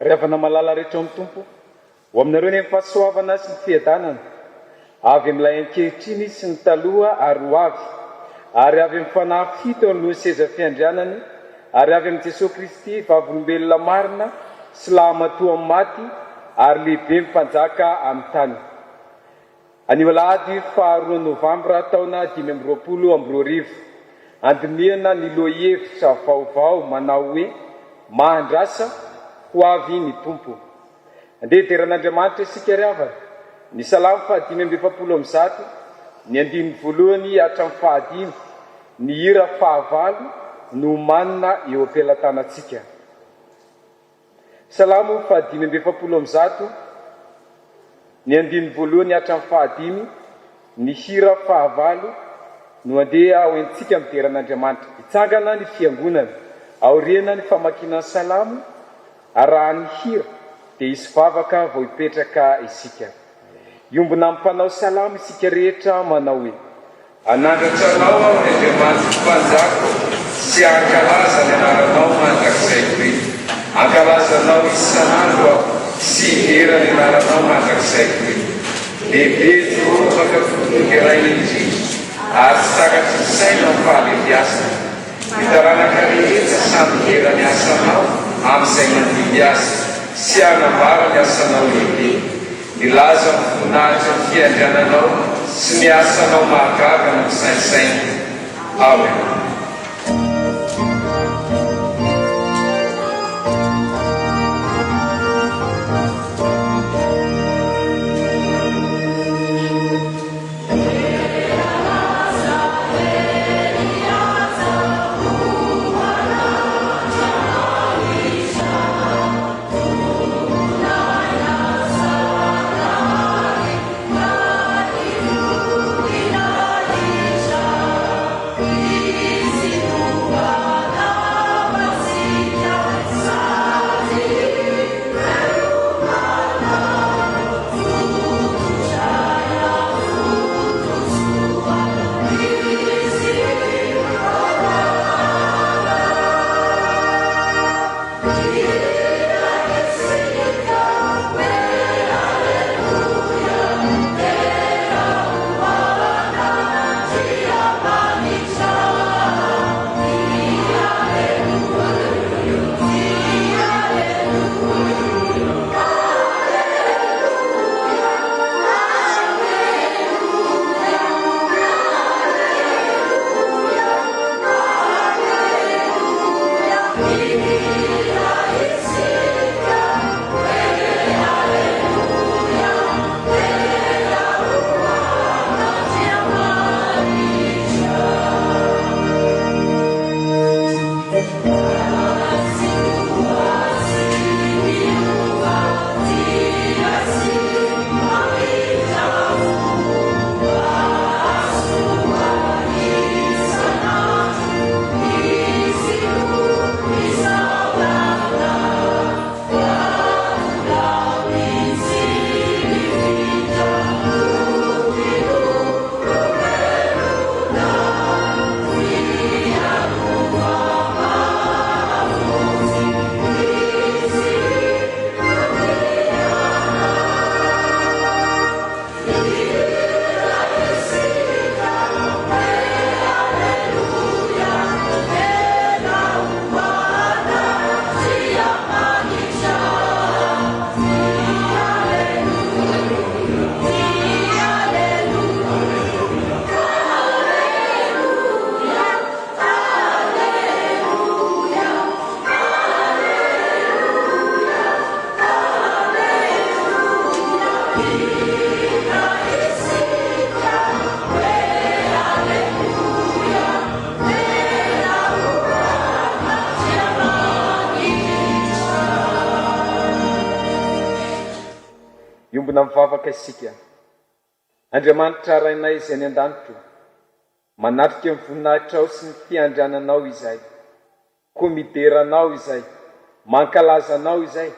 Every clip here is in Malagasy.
rehefa malala rehetra amin'ny tompo ho aminareo ny fahasoavana sy ny fiadanana avy amin'ilay ankehitriny sy ny taloha ary ho avy ary avy amin'ny fanahy fito aloha seza fiandrianany ary avy amin'i Jesosy Kristy vavolombelona marina sy lahamatoa amin'ny maty ary lehibe mipanjaka amin'ny tany. Anio alahady 2 Novambra taona 2022 andiniana ny lohahevitra vaovao manao hoe mahandrasa ho avy ny tompo. Andeha hideran'Andriamanitra isika ry havana. Ny Salamo 5:100, ny 9 hatramin'ny 5, ny hira 9 no manina eo am-pelantanantsika. Salamo 5:100, ny 9 hatramin'ny 5, ny hira 9 no andeha ho entsika mideran'Andriamanitra. Hitsangana ny fiangonana, aoriana ny famakiana salamo, arahan'ny hira dia hisy vavaka vao hipetraka isika. Iombona ampanao salamo isika rehetra manao hoe: anandratra-nao aho ny Andriamanitra mpanjako sy ankalaza ny anaranao mandrakizay be. Ankalazanao isan'andro aho sy hera ny anaranao mandrakizay be. Lehibe Jehovah ka fotokeraina indrindra ary tsy takatry ny saina ny fahalehibiasa. Mitaranaka rehetra samy hera ny asanao amin'izay mandihy azy sy hanambara ny asanao lehibe. Milaza ny voninahitra ny fiandriananao sy ny asanao mahagaga no misainsaina. Amen. Iombona mivavaka isika. Andriamanitra rainay izay ny an-danitro, manatrika ny voninahitra ao sy ny fiandriananao izay, komideranao izay, mankalazanao izay,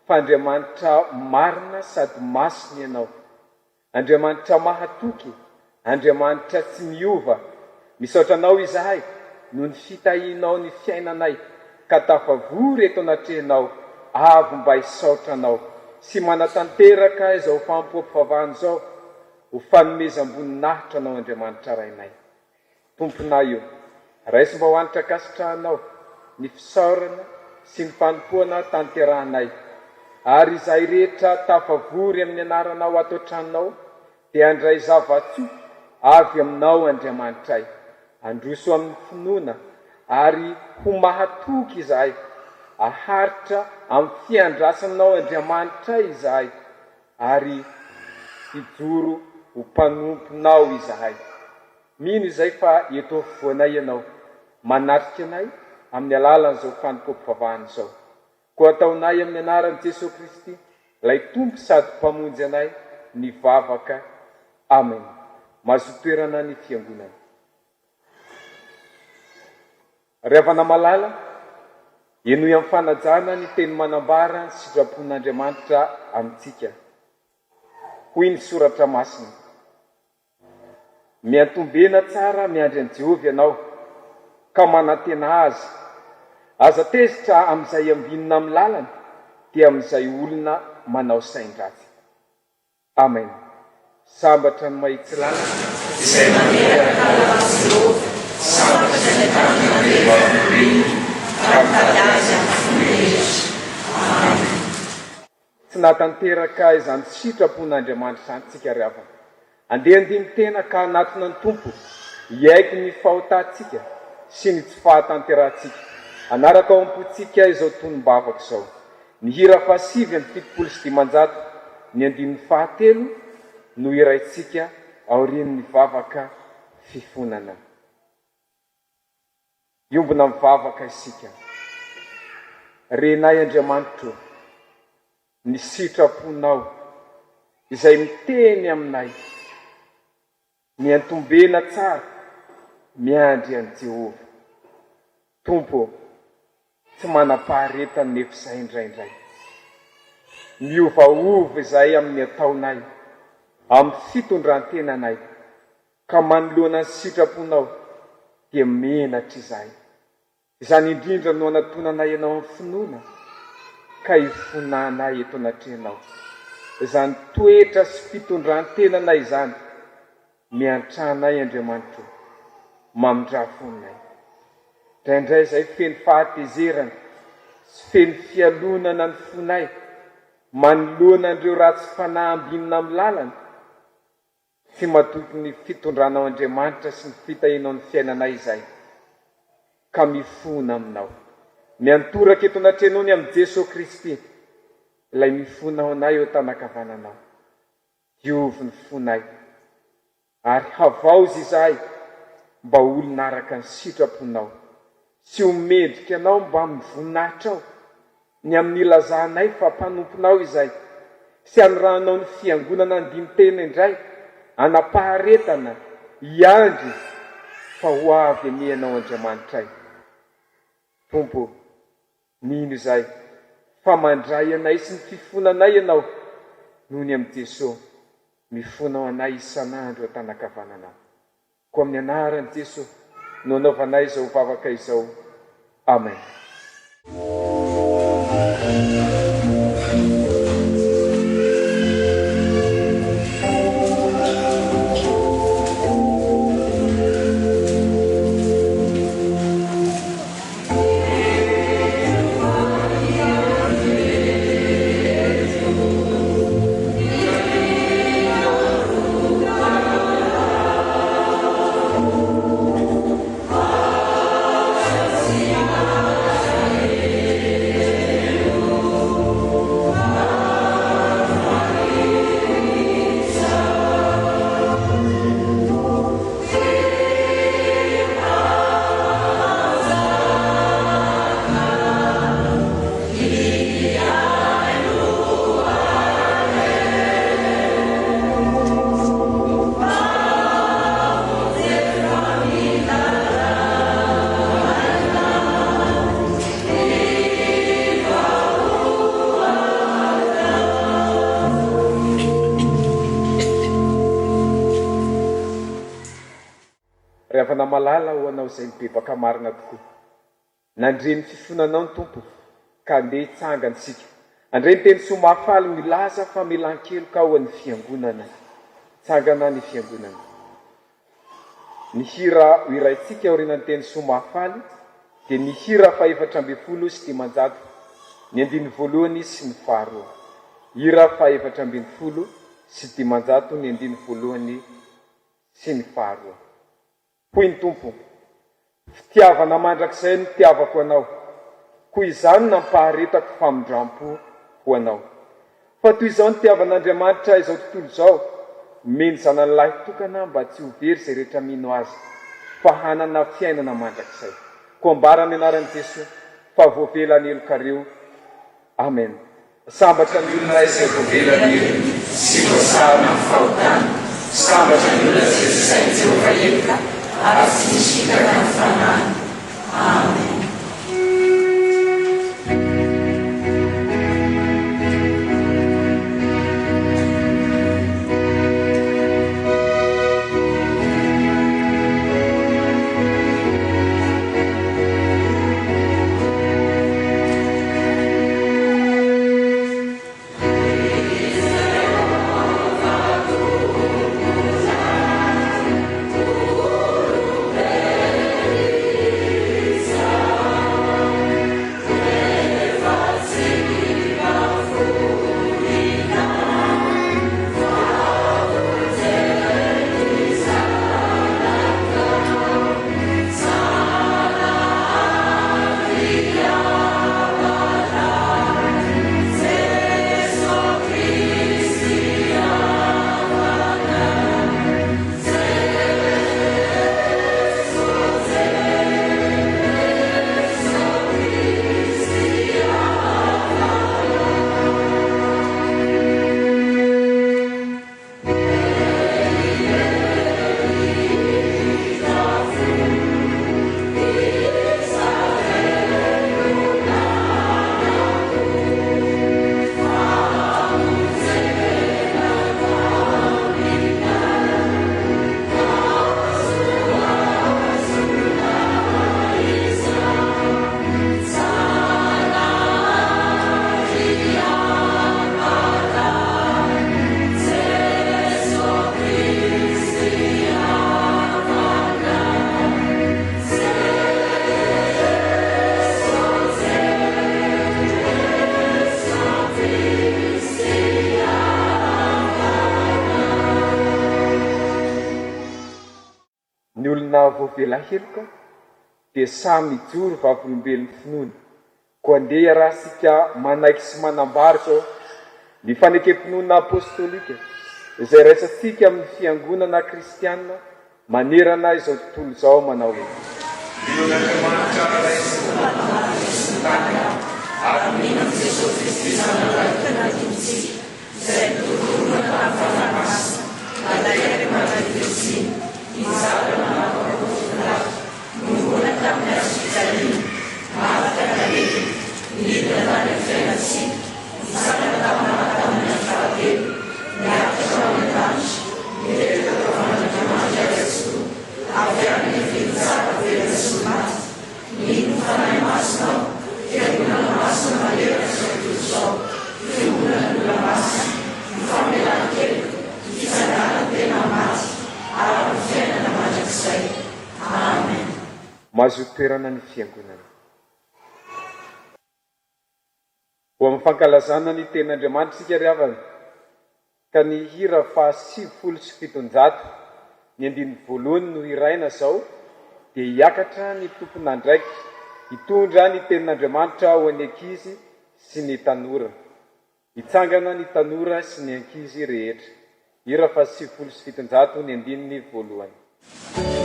fa Andriamanitra marina sady masina ianao. Andriamanitra mahatoky, Andriamanitra tsy miova. Misaotranao izahay noho ny fitahinao ny fiainanay ka tafavory eto anatrehinao avy mba hisaotra anao sy manatanteraka izao fampofavahany zao ho fanomezam-boninahitra anao Andriamanitra rainay. Tomponay io raisy mba ho anitra kasitrahanao ny fisaorana sy ny fanompoana tanterahanay, ary izay rehetra tafavory amin'ny anaranao ato an-tranonao dia andray zava-tsoa avy aminao Andriamanitray, androso amin'ny finoana ary ho mahatoky izahay, aharitra amin'ny fiandrasanao Andriamanitray izahay, ary hijoro ho mpanomponao izahay. Mino izay fa eto afovoanay ianao manatrika anay amin'ny alalan'izao fanompoam-pivavahana izao. Koa ataonay amin'ny anaran'i Jesosy Kristy, ilay tompo sady mpamonjy anay, nivavaka. Amen. Mahazo toerana ny fiangonana. Ry havana malala, enoy amin'ny fanajana ny teny manambara ny sitrapon'Andriamanitra amintsika. Hoy ny soratra masina: miantombena tsara miandry an'i Jehovah ianao, ka manantena azy. Aza tezitra amin'izay ambinina amin'ny lalana, dia amin'izay olona manao sain-dratsy. Amen. Sambatra ny mahitsy lalana izay maneraka azy Jehovah, sambatra ny tanana amin'ny azy amin'ny Amen. Tsy natanteraka izany sitrapon'Andriamanitra antsika ry havana. Andeha andiny tena ka anatina ny Tompo hiaiky ny fahotantsika sy ny tsy fahatanterantsika. Anaraka ao am-potsika izao tonom-bavaka izao. Ny hira fahasivy amin'ny 75, ny 97 no iraitsika aorian'ny vavaka fifonana. Iombona mivavaka isika. Renay Andriamanitra, ny sitraponao izay miteny aminay, miantombena tsara miandry an'i Jehovah. Tompo, tsy manam-paharetany nefa izay indraindray. Miovaova izay amin'ny ataonay, amin'ny fitondrantenanay, ka manoloana ny sitraponao dia menatra izay. Izany indrindra no anatonanay ianao amin'ny finoana, ka hifonanay eto anatrenao. Izany toetra sy fitondrantenanay izany, miantranay Andriamanitra, mamindrafonay. Indraindray izay feno fahatezerana sy feno fialonana ny fonay, manoloana andreo ratsy fanahambinina amin'ny lalana, tsy matoky ny fitondranao Andriamanitra sy ny fitahinao ny fiainanay izay, ka mifona aminao. Miantoraka eto anatrenao ny amin'ny Jesosy Kristy, ilay mifonao anay eo tanakavananao. Diovy ny fonay, ary havaozy izahay mba olona araka ny sitraponao, sy homendrika anao mba mivoninahitra ao ny amin'ny ilazanay fa mpanomponao izay, sy anoranao ny fiangonana andiny tena indray, anapaharetana, hiandry fa ho avy amianao Andriamanitray. Tompo, mino izay fa mandray anay sy ny fifonanay ianao, noho ny amin'ny Jesosy mifonao anay isan'andro tanakavananao. Koa amin'ny anaran'i Jesosy no anaovanay izao vavaka izao. Amen. Malala ho anao izay mibebaka marina tokoa. Nandre ny fifonanao ny Tompo, ka andeha hitsangantsika. Andray ny teny Somafaly milaza fa milan-keloka ao an'ny fiangonana. Tsangana ny fiangonana. Ny hira ho iraintsika aorianan'ny teny Somafaly dia ny hira fa 420 sy 500, ny 1voalohany sy ny faharoa. Hira fa 420 sy 500, ny 1voalohany sy ny faharoa. Hoy ny Tompo: fitiavana mandrakizay no tiavako anao, koa izany nampaharetako famindrampo ho anao. Fa toy izao ny tiavan'Andriamanitra izao tontolo izao, meny zanany lahy tokana mba tsy ho very izay rehetra mino azy, fa hanana fiainana mandrakizay. Koa ambarany anaran'i Jesosy, fa voavelany elokareo. Amen. Sambatra ny olona izay voavelany elo, sy voasarona amin'ny fahotana. Sambatra ny olona izay sainy Jehova eloka, ary tsy misitaka ny fanany. Amen. Voavela heloka dia samy joro vavolombelony finoana. Koa andeha raha sika manaiky sy manambary zao ny fanekempinoana apostolika izay raisantsika amin'ny fiangonana kristianina manerana izao tontolo izao manao hoe: mahazo toerana ny fiangonana. Ho amin'ny fankalazana ny ten'Andriamanitra sika ry havana, ka ny hira fa 700 sy 700, ny 1voalohany no iraina zao, dia hiakatra ny tompon'andraikitra hitondra ny ten'Andriamanitra ho any ankizy sy ny tanora. Hitsangana ny tanora sy ny ankizy rehetra. Hira fa 700 sy 700, ny 1voalohany. Sia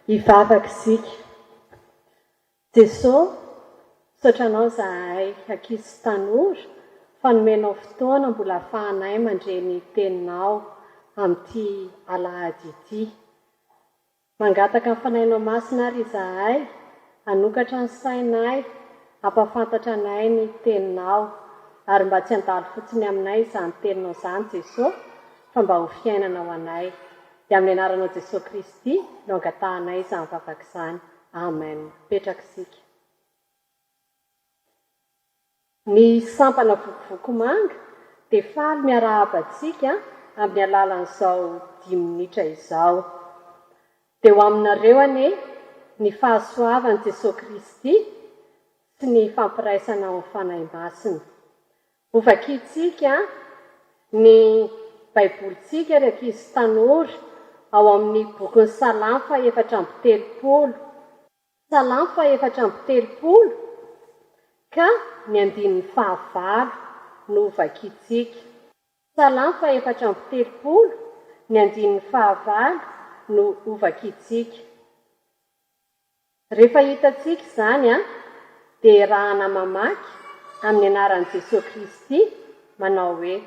Ivavaka isika. Jesosy, saotranao zahay ankizy tanora, fanomenao fotoana mbola ahafahanay mandreny teninao amin'ity alahady ity. Mangataka ny fanahinao masina ary izahay, hanokatra ny sainay, hampafantatra anay ny teninao, ary mba tsy handalo fotsiny aminay izany teninao izany Jesosy, fa mba ho fiainana ho anay. Dia amin'ny anaranao Jesosy Kristy no angatahanay izany vavaka izany. Amen. Petraka isika. Ny sampana vokovoko manga dia faly miarahaba-tsika amin'ny alalan'izao 10 minitra izao. Dia ho aminareo anie ny fahasoavan'i Jesosy Kristy sy ny fampiraisana ao amin'ny fanahy masina. Ho vakiantsika ny baibolitsika ry ankizy tanora ao amin'ny bokin'ny Salamo 430. Salamo 430 ka ny andininy 9 no vakiantsika. Salamo 430 ny andininy 9 no vakiantsika. Rehefa hitantsika izany dia rahana mamaky amin'ny anaran'i Jesosy Kristy manao hoe: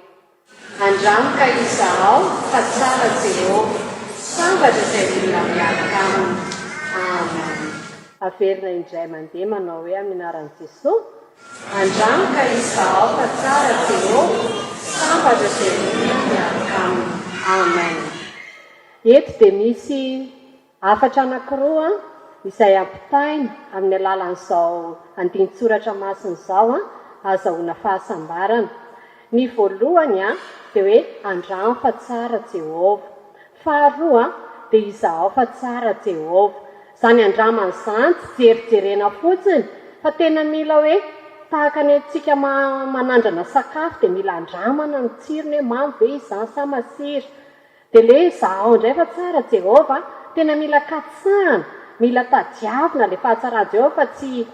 andramika izaho fa tsara Jehovah, sambatra izay mila miaraka aminy. Amen. Averina indray mandeha manao hoe amin'ny anaran'i Jesosy: andramika izaho fa tsara Jehovah, sambatra izay mila miaraka aminy. Amen. Eto dia misy 4 anankiroa izay ampitaina amin'ny alalan'izao andinin-tsoratra masina izao azahoana fahasambarana. Ny voalohany dia hoe andramo fa tsara Jehovah. Faharoa dia izaho fa tsara Jehovah. Izany andramana izany tsy jerijerena fotsiny fa tena mila hoe tahaka ny antsika manandrana sakafo dia mila andramana ny tsirony hoe mamy ve izany sa masira. Dia ilay izaho indray fa tsara Jehovah tena mila katsahana, mila tadiavina ilay fahatsarany Jehovah fa tsy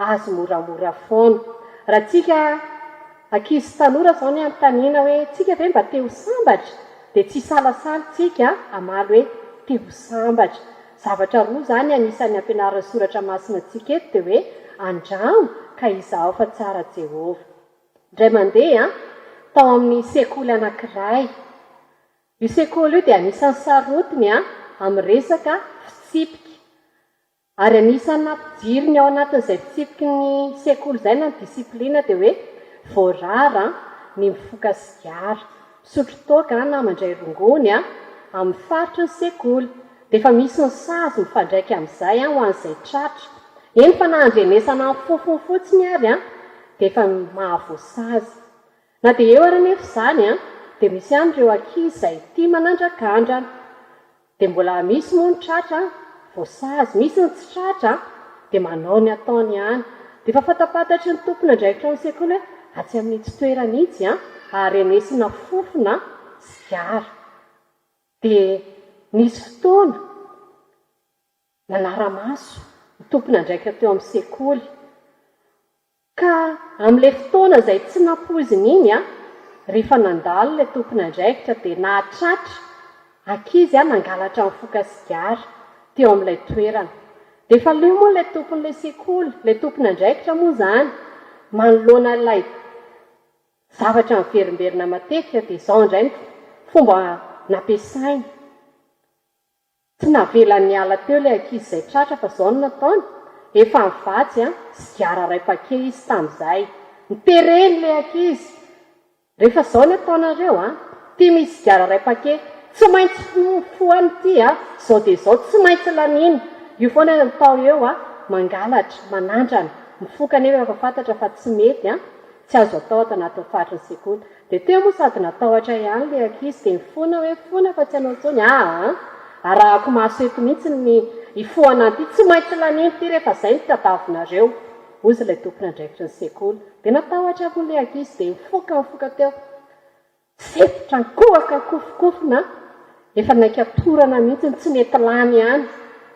azo moramora foana. Raha tsika ankizy tanora izao ny anontaniana hoe tsika ve mba te ho sambatra, dia tsy salasala tsika amaly hoe te ho sambatra. Zavatra roa izany anisan'ny ampianaran'ny soratra masina antsika eto dia hoe andramo ka izaho fa tsara Jehovah. Indray mandeha tao amin'ny sekoly anankiray. Io sekoly io dia anisan'ny sarotiny amin'ny resaka fitsipika. Ary anisan'ny nampijiriny ao anatin'izay fitsipiky ny sekoly izay na ny disiplina dia hoe voarara ny mifoka sigara. Misotro toaka na mandray rongony amin'ny faritry ny sekoly. Dia efa misy ny sazy mifandraika amin'izay ho an'izay tratra. Eny fa na andrenesana amin'ny fofony fotsiny ary dia efa mahavoasazy. Na dia eo ary nefa izany dia misy an'ireo ankizy izay tia manandran-kandrana. Dia mbola misy moa ny tratra voasazy, misy ny tsy tratra dia manao ny ataony ihany. Dia efa fatapatatry ny tompony andraikitra ny sekoly hoe atsy amin'ity toerana itsy ary enesina fofona sigara. Dia nisy fotoana nanara-maso ny tompony andraikitra teo amin'ny sekoly. Ka amin'ilay fotoana izay tsy nampoziny iny rehefa nandalo ilay tompony andraikitra dia nahatratra ankizy nangalatra mifoka sigara teo amin'ilay toerana. Dia efa leo moa ilay tompon'ilay sekoly, ilay tompony andraikitra moa izany manoloana ilay zavatra miverimberina matetika dia izao indray ny fomba nampiasainy. Tsy navela ny ala teo ilay ankizy izay tratra fa izao no nataony. Efa mivatsy sigara iray pake izy tamin'izay. Nitereny ilay ankizy. Rehefa izao ny ataonareo tia misy sigara iray pake, tsy maintsy foany ity izao dia izao tsy maintsy laniny. Io foana natao eo mangalatra, manandrana, mifoka nefa efa fantatra fa tsy mety tsy azo atao ato anatin'ny faritry ny sekoly. Dia teo moa sady natahotra ihany ilay ankizy dia mifoana hoe foana fa tsy hanao intsony. Arahako maso eto mihitsy ny ifoana ity, tsy maintsy laniny ity rehefa izay ny tadavinareo. Ozy ilay tompony andraikitra ny sekoly. Dia natahotra koa ilay ankizy dia mifoka teo. Sepotra ny kohaka kofokofona efa naika torana mihitsy tsy mety lany ihany.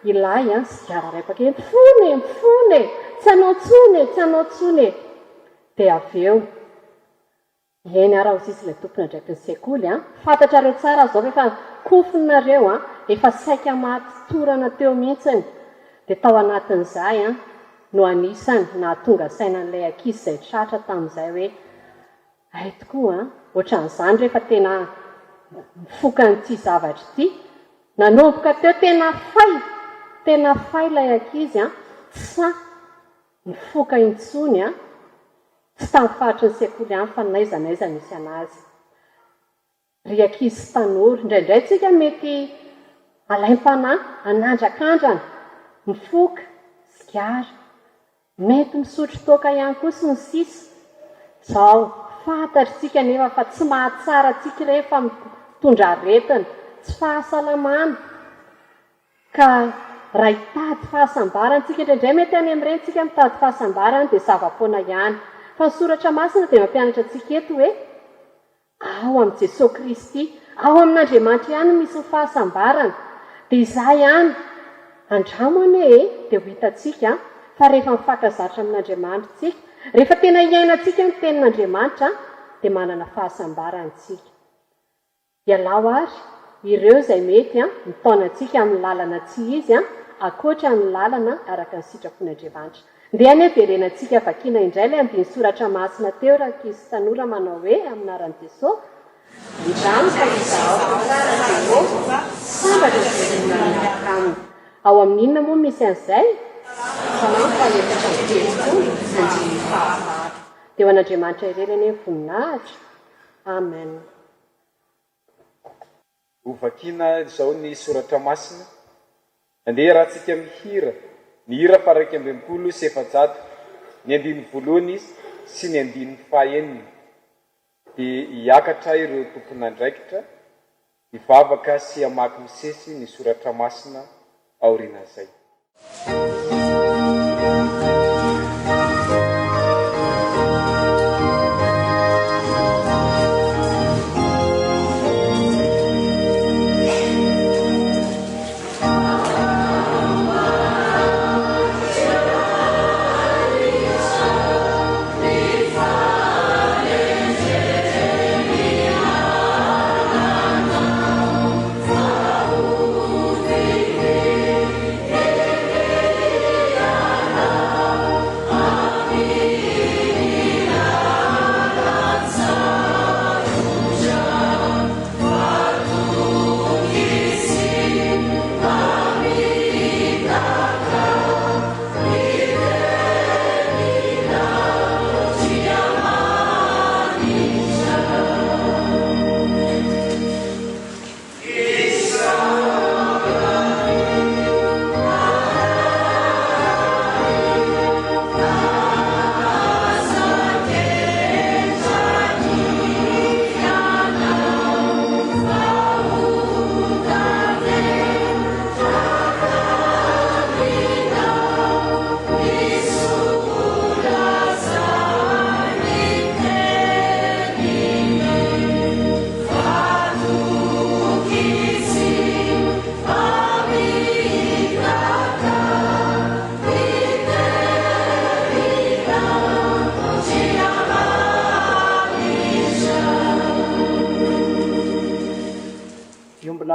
Ilay sigara iray pake, mifony tsy hanao intsony. Dia avy eo eny ara-osisy ilay tompony andraikitra ny sekoly. Fantatrareo tsara zao rehefa kofoninareo efa saika maty torana teo mihitsiny. Dia tao anatin'izay no anisany nahatonga sainan'ilay ankizy izay tratra tamin'izay hoe ay tokoa ohatran'izany rehefa tena mifoka n'ity zavatra ity. Nanomboka teo tena fay ilay ankizy sa mifoka intsony tsy tamin'ny faritry ny sekoly ihany fa n'aiza misy anazy. Ry ankizy sy tanora, indraindray tsika mety alaim-panahy, anandrakandrana, mifoka, sigara, mety misotro toaka ihany koa sy ny sisa. Izao fantatritsika nefa fa tsy mahatsara tsika rehefa mitondra aretina, tsy fahasalamana. Ka raha hitady fahasambarana tsika indraindray mety any amin'ireny tsika mitady fahasambarana dia zava-poana ihany. Fa ny soratra masina dia mampianatra antsika eto hoe ao amin'i Jesosy Kristy, ao amin'Andriamanitra ihany misy ny fahasambarana. Dia izay ihany andramana dia ho hitantsika fa rehefa mifankazatra amin'Andriamanitra tsika, rehefa tena iainantsika ny tenin'Andriamanitra dia manana fahasambarana tsika. Ialao ary ireo izay mety mitaona antsika amin'ny lalana tsy izy akoatra amin'ny lalana araka ny sitrapon'Andriamanitra. Ndeha neverena antsika vakiana indray ilay andiny soratra masina teo raha ankizy sy tanora manao hoe aminaran'i Jesosy. Andramana ka izaho tsara Jehova, sambatra velona miaraka aminy. Ao amin'inona moa misy an'izay? Sanao faefatra ny telopolo andiny fahavalo. Dia ho an'Andriamanitra ireny ny voninahitra. Amen. Ho vakiana izao ny soratra masina. Andeha rahantsika mihira. Ny hira faha 280, ny 150 sy ny 140. Dia hiakatra ireo tompon'andraikitra, hivavaka sy hamaky misesy ny soratra masina aorian'izay.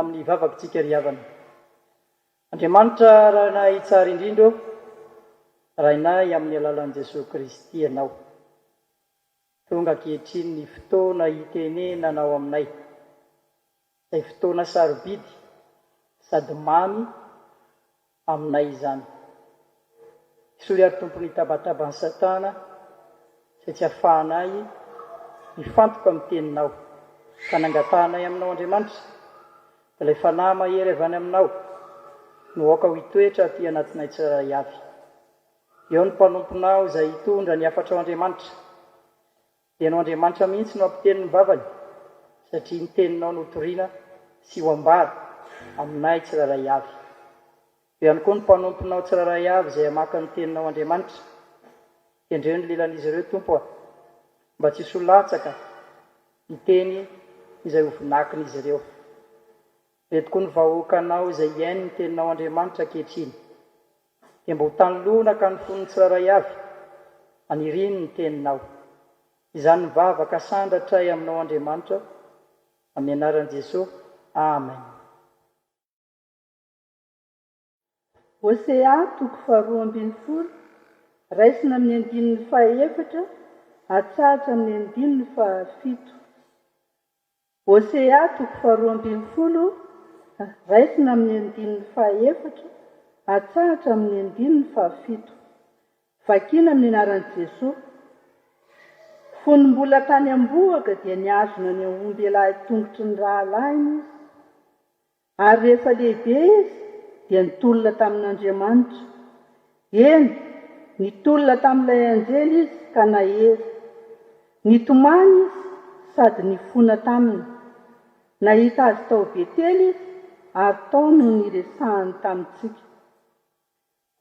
Amin'ny vavakantsika ry havana. Andriamanitra raha nahy tsara indrindra raha inay amin'ny alalan'i Jesosy Kristy ianao. Tonga ankehitriny ny fotoana hitenenanao aminay. Izay fotoana sarobidy sady mamy aminay izany. Isory ary tompony tabataban'ny Satana izay tsy ahafahanay mifantoka amin'ny teninao ka nangatanay aminao Andriamanitra. Ilay fanahy mahery avy any aminao no aoka ho hitoetra aty anatinay tsirairay avy. Eo ny mpanomponao izay hitondra ny afatra ao Andriamanitra. Dia ianao Andriamanitra mihitsy no ampiteny ny vavany satria ny teninao no toriana sy ho ambara aminay tsirairay avy. Eo ihany koa ny mpanomponao tsirairay avy izay hamaka ny teninao Andriamanitra. Kendreo ny lelan'izy ireo Tompo mba tsy solatsaka ny teny izay ho vinakin'izy ireo. Reto koa ny vahoakanao izay iainy ny teninao Andriamanitra ankehitriny. Dia mba ho tanolona ka ny fonony tsirairay avy aniriny ny teninao. Izany ny vavaka sandratray aminao Andriamanitra amin'ny anaran'i Jesosy. Amen. Hosea 4:12 raisina amin'ny 4 atsahatra amin'ny 7. Hosea 4:12 raisina amin'ny 4 atsahatra amin'ny 7. Vakiana amin'ny anaran'i Jesosy. Fonimbola tany ambohaka dia niazona ny omby lahy tongotry ny rahalainy izy. Ary rehefa lehibe izy dia nitolona tamin'Andriamanitra. Eny, nitolona tamin'ilay anjely izy ka nahery. Nitomany izy sady nifona taminy. Nahita azy tao Betely izy ary tao no niresahany tamintsika.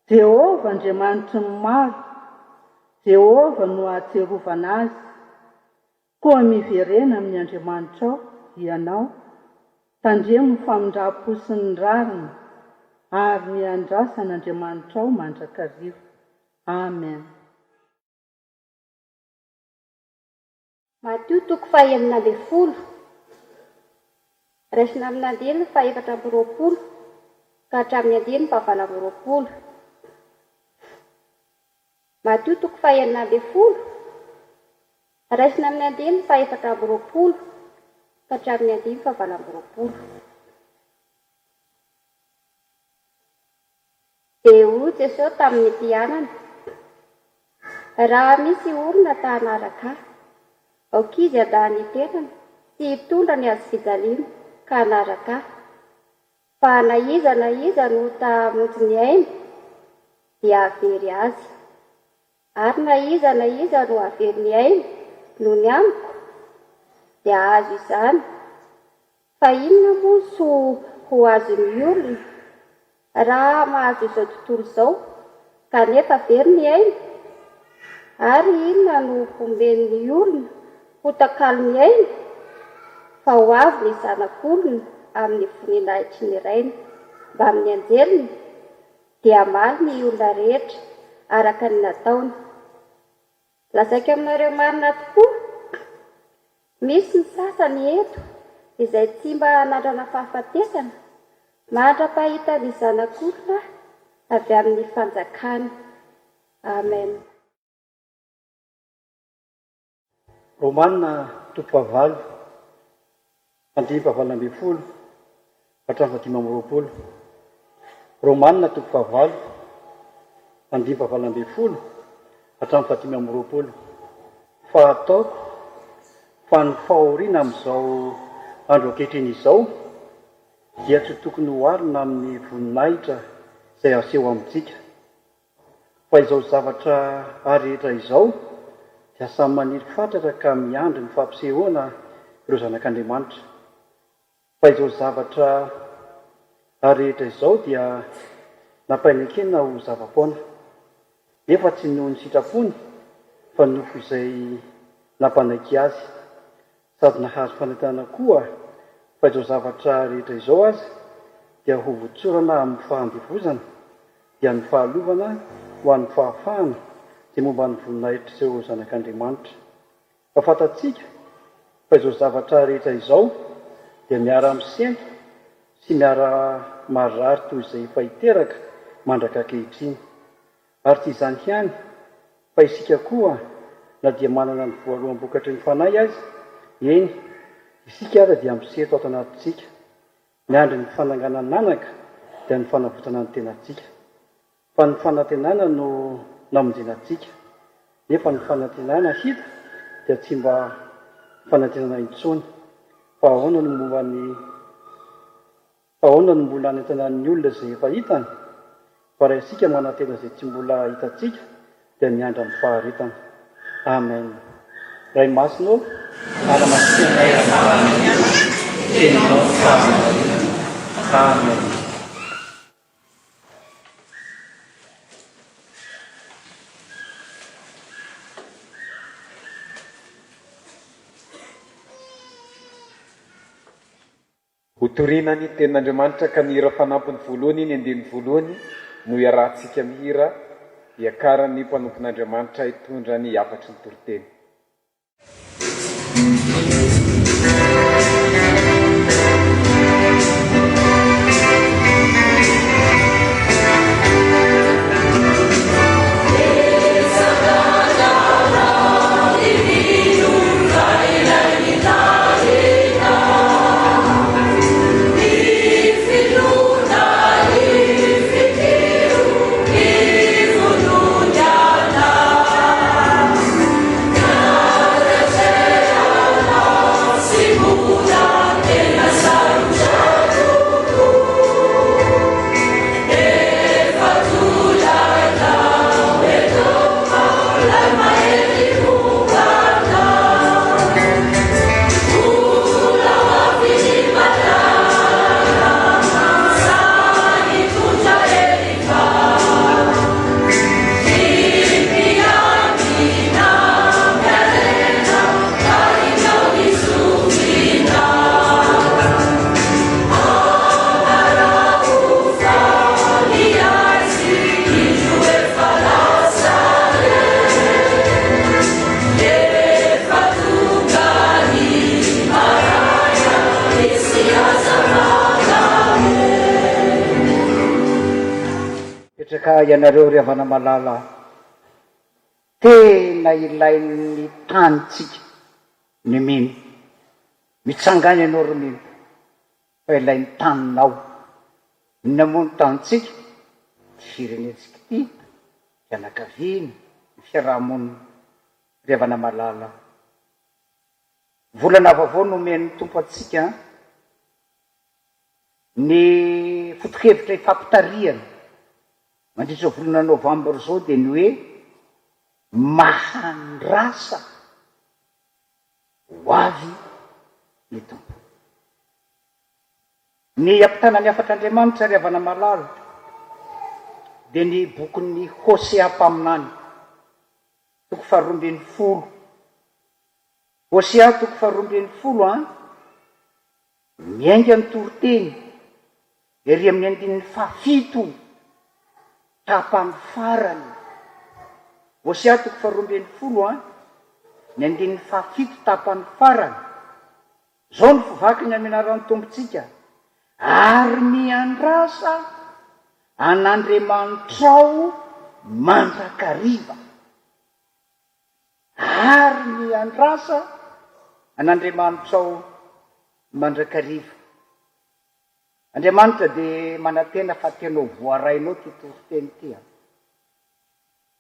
Jehovah Andriamanitra ny maro, Jehovah no ahatsiarovana azy. Koa miverena amin'ny Andriamanitra ao ianao, tandremo ny famindram-po sy ny rariny, ary miandrasan'Andriamanitra ao mandrakarivo. Amen. Matio 4:10 raisina amin'ny 4:20 ka hatramin'ny 20. Matio 4:10 raisina amin'ny 4:20 ka hatramin'ny 20. Dia hoy Jesosy tamin'ny mpianany, raha misy olona ta hanaraka ahy, ankizy adany itenany sy hitondra ny azy fijaliana ka hanaraka ahy. Fa na iza no ta hamonjy ny ainy dia havery azy. Ary na iza no havery ny ainy no ny amiko dia azo izany. Fa inona moa so ho azon'ny olona raha mahazo izao tontolo izao kanefa very ny ainy? Ary inona no omben'ny olona ho takalo ny ainy? Fa ho avy ny zanak'olona amin'ny voninahitry ny rainy mba amin'ny anjeliny, dia maly ny olona rehetra araka ny nataony. Lazaiko aminareo marina tokoa, misy ny sasany eto izay tsy mba hanandrana fahafatesana mandra-pahita ny zanak'olona avy amin'ny fanjakany. Amen. Romanina 9:20 hatramin'ny 20. Romanina 9:20 hatramin'ny 20. Fa ataoko fa ny fahoriana amin'izao andro ankehitriny izao dia tsy tokony ho arina amin'ny voninahitra izay aseho amintsika. Fa izao zavatra rehetra izao dia samy maniry fatratra ka miandry ny fampisehoana ireo zanak'Andriamanitra. Fa izao zavatra rehetra izao dia nampainekena ho zava-poana, nefa tsy noho ny sitrapony fa nofo izay nampanaiky azy, sady nahazo fanentanana koa fa izao zavatra rehetra izao azy dia ho votsorana amin'ny fahandevozana, dia ny fahalovana ho an'ny fahafahana dia momba ny voninahitra izao zanak'Andriamanitra. Fa fantatsika fa izao zavatra rehetra izao dia miara-misento sy miara-marary toy izay efa hiteraka mandraka ankehitriny. Ary tsy izany ihany fa isika koa na dia manana ny voaloham-bokatry ny fanahy azy, eny, isika aza dia miseto ato anatintsika, miandry ny fananganananaka dia ny fanavotana ny tenantsika. Fa ny fanantenana no namonjenantsika, nefa ny fanantenana hita dia tsy mba fanantenana intsony. Fa ahoana no mbola hanentanan'ny olona izay efa hitany? Fa raha isika manantena izay tsy mbola hitantsika dia miandra amin'ny faharetana. Amen. Ray masino ara-masinay teninao fahamarina. Amen. Hotoriana ny tenin'Andriamanitra ka ny hira fanampiny voalohany ny andiny voalohany no iarahantsika mihira hiakaran'ny mpanompon'Andriamanitra hitondra ny afatry ny toriteny. petraka ianareo ry havana malala, tena ilain'ny tanytsika ny mino, mitsangany ianao ry mino, fa ilain'ny taninao namoa ny tanytsika ty firenetsika ty fianakaviany ny fiarahamonina ry havana malala. Volana vaovao nomen'ny tompo atsika ny foto-hevitra ifampitariana mandritra volana novambra zao dia ny hoe mahandrasa ho avy ny tompo. Ny ampitana ny afatr'Andriamanitra ry havana malala dia ny bokin'ny Hosea mpaminany, toko 12. Hosea toko 12 miainga ny toriteny ery amin'ny andininy 7 tapany farany. Hosea toko 12 ny andininy 7 tapany farany. Zao ny fivakiny amenarany tompontsika: ary miandrasa an'Andriamanitrao mandrakariva. Ary miandrasa an'Andriamanitrao mandrakariva. Andriamanitra dia manantena fa tena voarainao ty toriteny ty.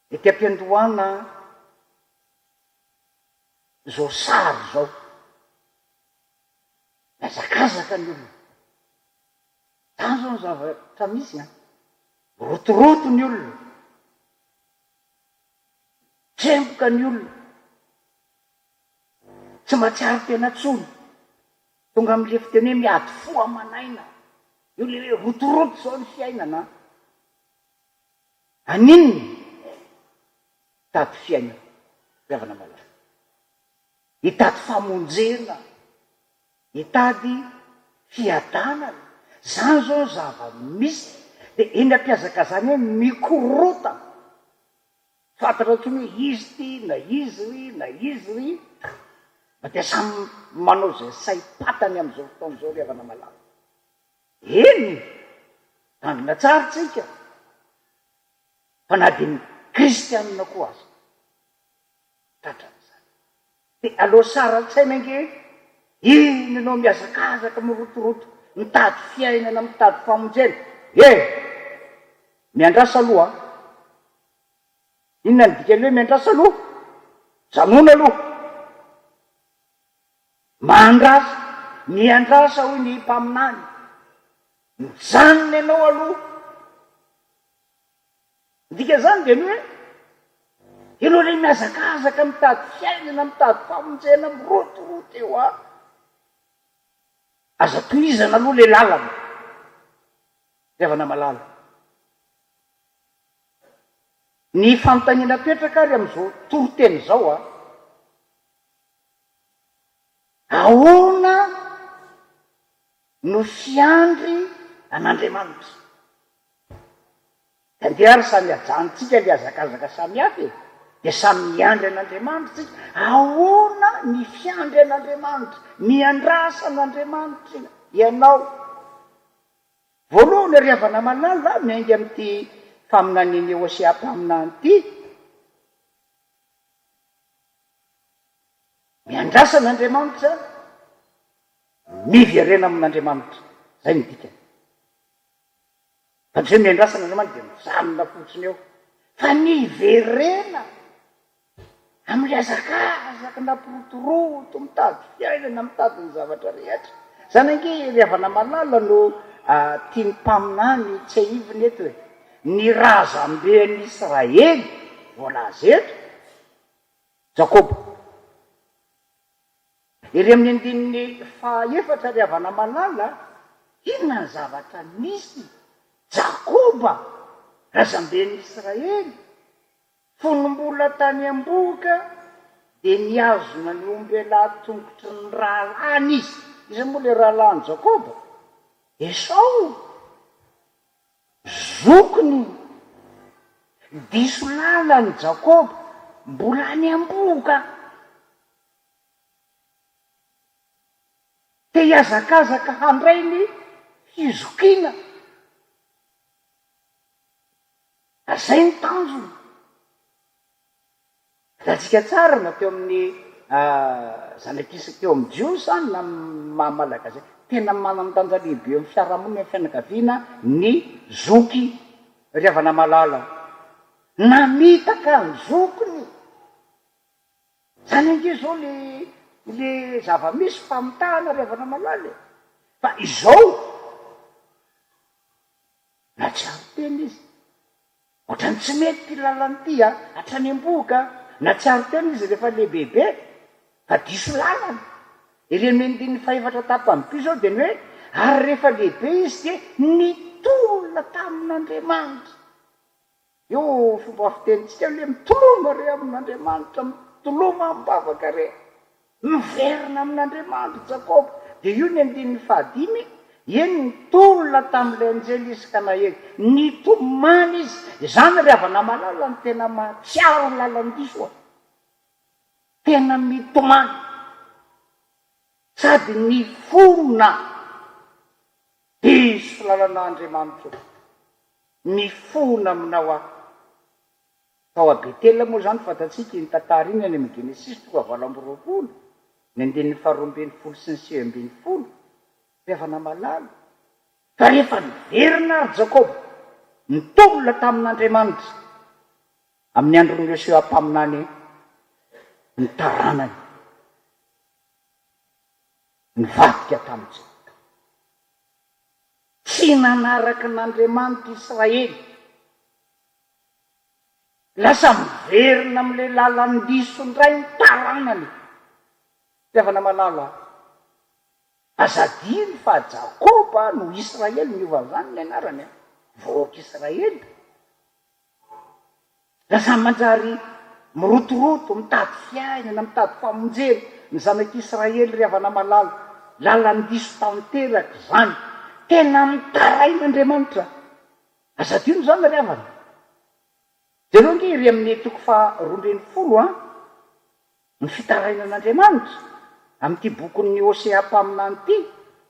Ety am-piandohana zao sary zao, miazakazaka ny olona. Tany zao ny zavatra misy, rotoroto ny olona, tsemboka ny olona, tsy matsiaro tena tsony, tonga amin'le fiteny hoe miady fo amanaina. Io le hoe rotoroto zao ny fiainana. Aninony tady fiainana ry havana malala? Hitady famonjena, hitady fiadanana. Zany zao zava-misy dia eny ampiazakazany hoe mikorota. Fantatra tsony hoe izy ty na izy na izy ma dia samy manao zay say-patany amin'izao fotoan'izao ry havana malala. Eny tandrina tsara tsika fa na dia ny kristianina koa azy tratran'izany. Dia aloha sara tsaina ange iny anao miazakazaka mirotoroto, mitady fiainana, mitady famonjena. Miandrasa aloha. Inona ny dikany hoe miandrasa aloha? Janona aloha. Mandrasa, miandrasa hoy ny mpaminany. Mijanona ianao aloha. Dika zany dia ny hoe ianao ilay miazakazaka mitady fiainana, mitady famonjena, mirotoroto eo aza tohizana aloha le lalana ry havana malala. Ny fanontaniana petraka ary amin'izao toriteny zao ahoana no fiandry an'Andriamanitra? Andeha ary samy ajanontsika le azakazaka samy hafa dia samy miandry an'Andriamanitra tsika. Ahoana ny fiandry an'Andriamanitra, miandrasa an'Andriamanitra ianao? Voalohany ry havana malala, miainga amin'ity faminaniny Hosea mpaminany ity, miandrasa an'Andriamanitra, miverena amin'Andriamanitra. Zay ny dikany. Fa tsy hoe miandrasa an'Andriamanitra dia mijanona fotsiny eo, fa miverena amin'ny azakazaka, nampirotoroto, mitady fiainana, mitady ny zavatra rehetra. Zany ange ry havana malala no tiany mpaminany tsy haiviny eto hoe ny razamben'ny Israely voalaza eto Jakoba. Ery amin'ny andininy 4 ry havana malala, inona ny zavatra misy? Jakoba, razamben'ny Israely, fonombola tany amboka, dia niazona ny ombela tongotry ny rahalany izy. Izy moa le rahalany Jakoba? Esau, zokony, diso lalany Jakoba, mbola any amboka. Te hiazakazaka handray ny fizokiana. zay ny tanjony. Ratsika tsara na teo amin'ny zanakisa teo amin'ny jiosy any na mahamalagasy tena mananotanja lehibe amin'ny fiarahamonina amin'ny fianakaviana ny zoky ry havana malala. Namitaka ny zokiny. Zany ange zao le zava-misy famitahana ry havana malala. Fa izao na tsy ary teny izy. Ohatrany tsy mety ty lalany ty hatrany am-boka. Na tsy ary teny izy rehefa lehibebe fa diso lalany. Ireny mendiny faefatra tapany pi zao dia ny hoe ary rehefa lehibe izy dia nitolona tamin'Andriamanitra. Io fomba fitenitsika le mitoloma re amin'Andriamanitra, mitoloma mibavaka re, miverina amin'Andriamanitra Jakoba. Dia io ny andininy 5 eny nitolona tamin'ilay anjely izy ka nahery nitomany izy. Izany ry havana malala ny tena mahatsiaro lalan-diso tena mitomany sady mifona diso lalan'Andriamanitra mifona aminao aho. Tao a Betela moa zany fatatsika ny tantara iny any amin'ny Genesis 20 ny andininy 12 sy ny 9 ry havana malala. Fa rehefa niverina ary Jakoba nitolona tamin'Andriamanitra amin'ny andron'ny Iosea ampaminany ny taranany nivadika tamin'izay. Tsy nanaraka n'Andriamanitra Israely. Lasa miverina amin'ilay lalan-diso ndray ny taranany. Ry havana malala. Azadiny fa Jakoba no Israely miova zany ny anarany. Vahoaka Israely. Lasa manjary mirotoroto, mitady fiainana, mitady famonjely ny zanak'Israely ry havana malala. Lalan-diso tanteraka zany. Tena mitarain'Andriamanitra. Azadino zany ry havana. Dia aloha nge ry amin'ny 2:20 ny fitarainan'Andriamanitra amin'ity bokon'ny Hosea ampaminany ity,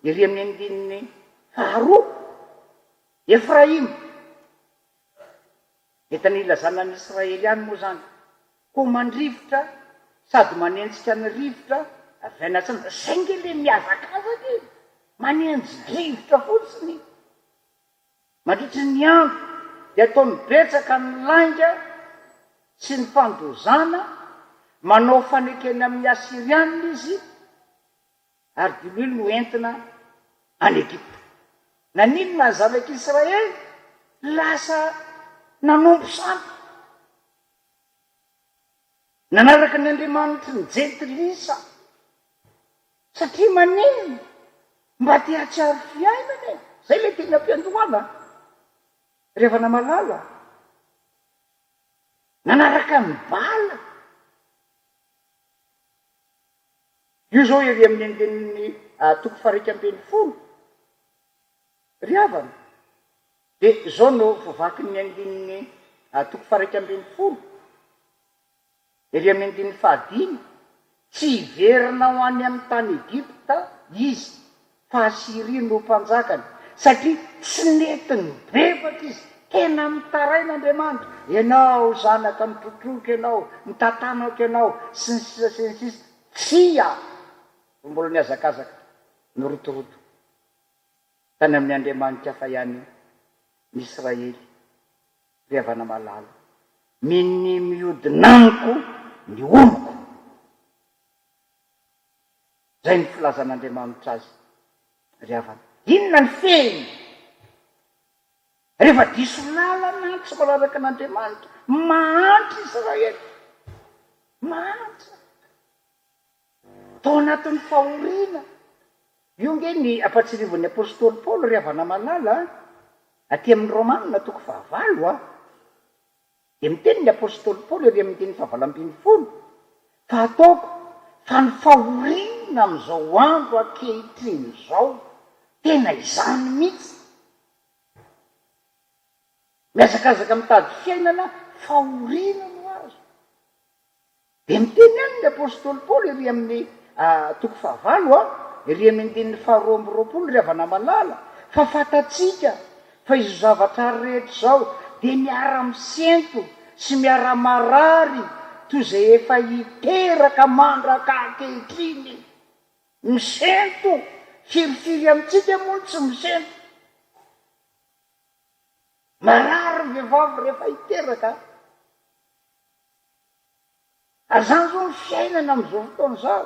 iry amin'ny andininy 2. Efraima entan'ny ilazana ny Israeliany moa zany ko mandrivotra sady manenjika ny rivotra avaina tsany. Zay nge le miazakazaka manenjy rivotra fotsiny mandritry ny andro dia ataony betsaka ny lainga sy ny fandozana manao fanekeny amin'ny Asirianina izy ary diloilo no entina any Egypta. Na ninona zanak'Israely lasa nanompo sampy. Nanaraka ny Andriamanitra ny jetilisa satria maninona mba te hatsiaro fiainana. Zay le tena mpiandohana ry havana malala. Nanaraka ny bala. Io zao iry amin'ny andininy 2:20 ry havana. Dia zao no vovaky ny andininy 2:20 iry amin'ny andininy 5. Tsy hiverina ho any amin'ny tany Egypta izy fa Asiria no mpanjakany satria tsy netiny bebaka izy. Tena mitarain'Andriamanitra. Ianao zanaka mitrotroka ianao, mitantanaka ianao sy ny sisa sy ny sisa. Tsia mbola niazakazaka nirotoroto tany amin'ny Andriamanitra fa ihany ny Israely ry havana malala. Miny miodinaniko ny oloko. Zay ny filazan'Andriamanitra azy ry havana. Inona ny fehiny? Rehefa diso lalana tsy manaraka n'Andriamanitra mahantra Israely. Mahantra. Tao anatin'ny fahoriana. Io nge ny ampatsirivan'ny apôstôly Paoly ry havana malala aty amin'ny Romanina 9:20 dia miteny ny apôstôly Paoly ry amin'ny teny 9:20 fa ataoko fa ny fahoriana amin'izao andro ankehitriny izao tena izany mihitsy. Miazakazaka mitady fiainana fahoriana no azo. Dia miteny any ny apôstôly Paoly ry amin'ny 9:20 ry amin'ny andininy 2:20 ry havana malala fa fatatsika fa izo zavatra rehetra zao dia miara-misento sy miara-marary toy izay efa hiteraka mandraka ankehitriny. Misento firifiry amintsika moa tsy misento. Marary ny vehivavy rehefa hiteraka. Ary zany zao ny fiainana amin'izao fotoana izao.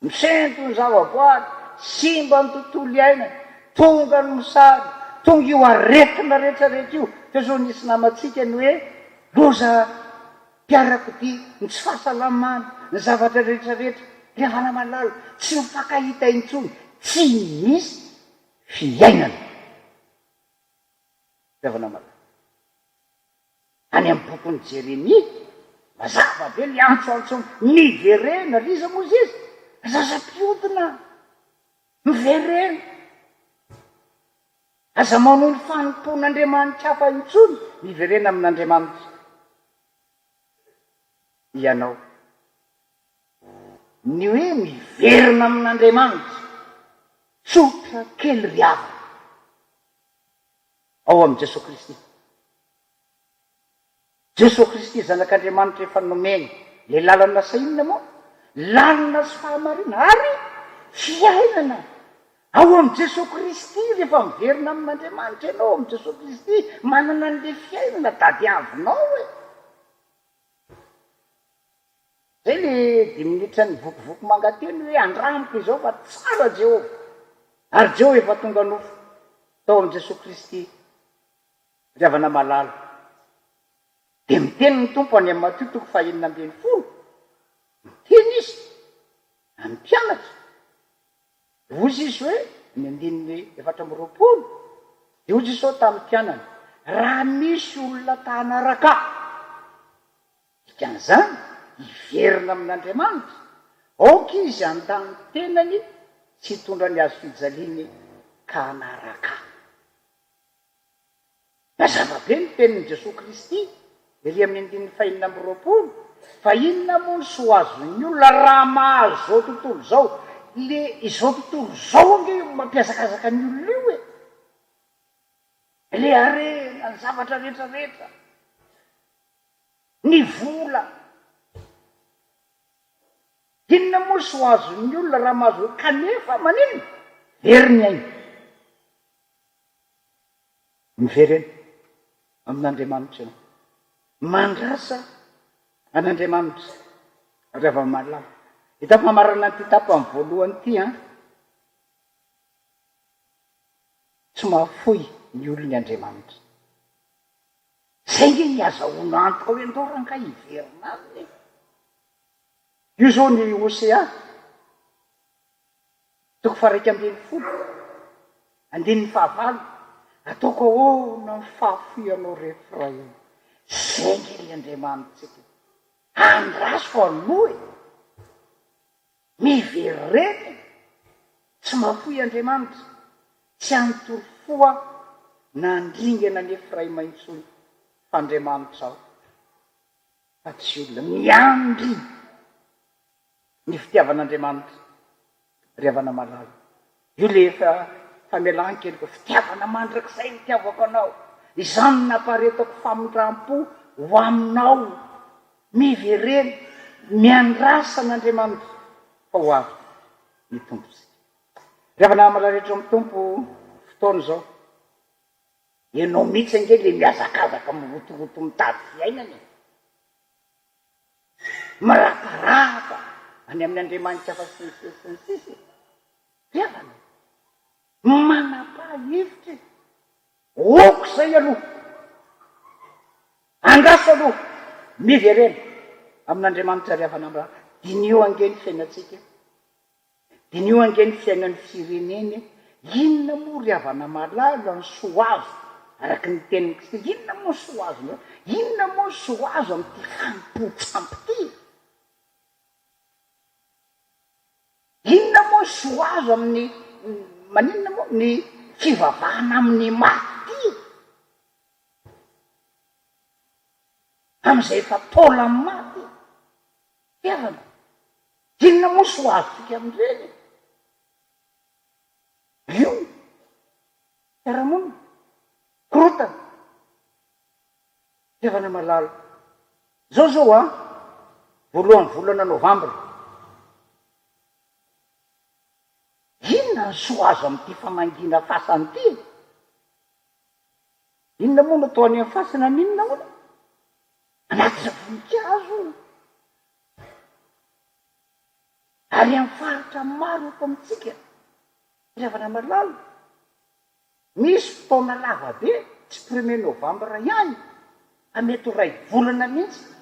Misento ny zavaboary, simba ny tontolo iainana, tonga ny misary, tonga io aretina rehetrarehetra io. Teo zao nisy namantsika ny hoe loza mpiarakodia ny tsy fahasalamana, ny zavatra rehetrarehetra, ravana malalo, tsy mifankahita intsony, tsy misy fiainana. Ravana malalo. Any amin'ny bokon'ny Jeremia, mazava be ny antsoantso miverena ry izy moa izy. Zazam-piodina, miverena. Aza manao ny fanompon'Andriamanitra hafa intsony, miverena amin'Andriamanitra. Ianao, ny hoe miverina amin'Andriamanitra, tsotra kely riava ao amin'i Jesosy Kristy. Jesosy Kristy zanak'Andriamanitra efa nomeny le lalana sainina moa, lalana sy fahamarina ary fiainana ao amin'i Jesosy Kristy. Rehefa miverina amin'Andriamanitra ianao amin'i Jesosy Kristy, manana an'le fiainana tadiavinao e. Zay le 10 minitra ny vokovoko mangateny hoe andramiko izao fa tsara Jehova. Ary Jehova efa tonga nofo tao amin'i Jesosy Kristy riavana malalo. Dia miteny ny tompo any amin'ny Mateo 5:20. Miteny izy amin'ny mpianatra. Ozy izy hoe ny 4:20. Dia ozy izy sao tamin'ny mpianana, raha misy olona ta hanaraka dikan'izany hiverina amin'Andriamanitra, aoka izy andany tenany tsy hitondra ny azo fijaliany ka hanaraka. Mazava be ny tenin'i Jesosy Kristy ery amin'ny 5:20. Fa inona moa ny soa azon'ny olona raha mahazo zao tontolo zao? Le izao tontolo zao nge mampiazakazaka ny olona io e. Le arena, ny zavatra rehetrarehetra, ny vola. Inona moa ny soa azon'ny olona raha mahazo? Kanefa manino? Veriny ainy. Miverena amin'Andriamanitra ianao. Mandrasa an'Andriamanitra rehefa malama. Hitako mamarana ty tapany voalohany ty tsy mahafoy ny olon'ny Andriamanitra. Zay nge ny azahoana antoka hoe ndao ranka hiverina aminy. Io zao ny Osea 1:20, 9:9. Ataoko ahoana ny fahafoyanao rehetra io. Zay nge ny Andriamanitra. Andraso aloha miverena, tsy mahafoy Andriamanitra, tsy anotory foa na andringana ny efiray maintsony fa Andriamanitra ao. Fa tsy olona miandry ny fitiavan'Andriamanitra riavana malalo. Io le efa famelan-keliko, fitiavana mandrakizay ny fitiavako anao, izany naparetako famindram-po ho aminao. Miverena, miandrasa an'Andriamanitra fa ho avy ny tomposika. Riavana malalo rehetra amin'ny tompo fotoana izao, ianao mihitsy ange le miazakazaka mirotoroto mitady fiainana, maraparapa any amin'ny Andriamanitra fa sisy. Riavana manapa-hevitra, oko zay aloha, andrasa aloha, miverena amin'Andriamanitra riavana malalo. Dinio ange ny fiainatsika, dinio ange ny fiainan'ny fireneny. Inona moa riavana malalo ny soa azo araky ny teniny Kristy? Inona moa soa azo? Inona moa soa azo amin'ity fanompo-tsampy ty? Inona moa soa azo amin'ny maninona moa ny fivavahana amin'ny maty ty? Am'izay efa taola amin'ny maty. Riavana, inona moa soa azontsika amin'ireny? Io fiarahamonina, korotana, Fitiavana malala. Zao voalohan'ny volana novambra. Inona ny soa azo amin'ity fanangina fasana ity? Inona moa no atao any amin'ny fasana n'inona moa? Anatina voninkazo. Ary amin'ny faritra maro eto amintsika. Fitiavana malala. Misy fotoana lava be, tsy 1er novambra ihany. Mety ho 2 volana mihitsy.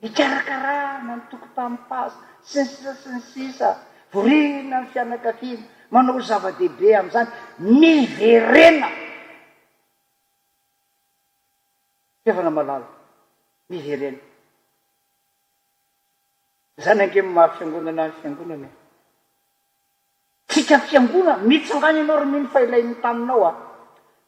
Ikarakarana ny tokotanim-pasa, sy ny sisa. Vorina ny fianakaviana, manao zava-dehibe amin'izany, miverena. Fitiavana malala, miverena. Zany angemy maha fiangonana ny fiangonana. Tsika fiangonana, mitsangana ianao ry mino fa ilain'ny taninao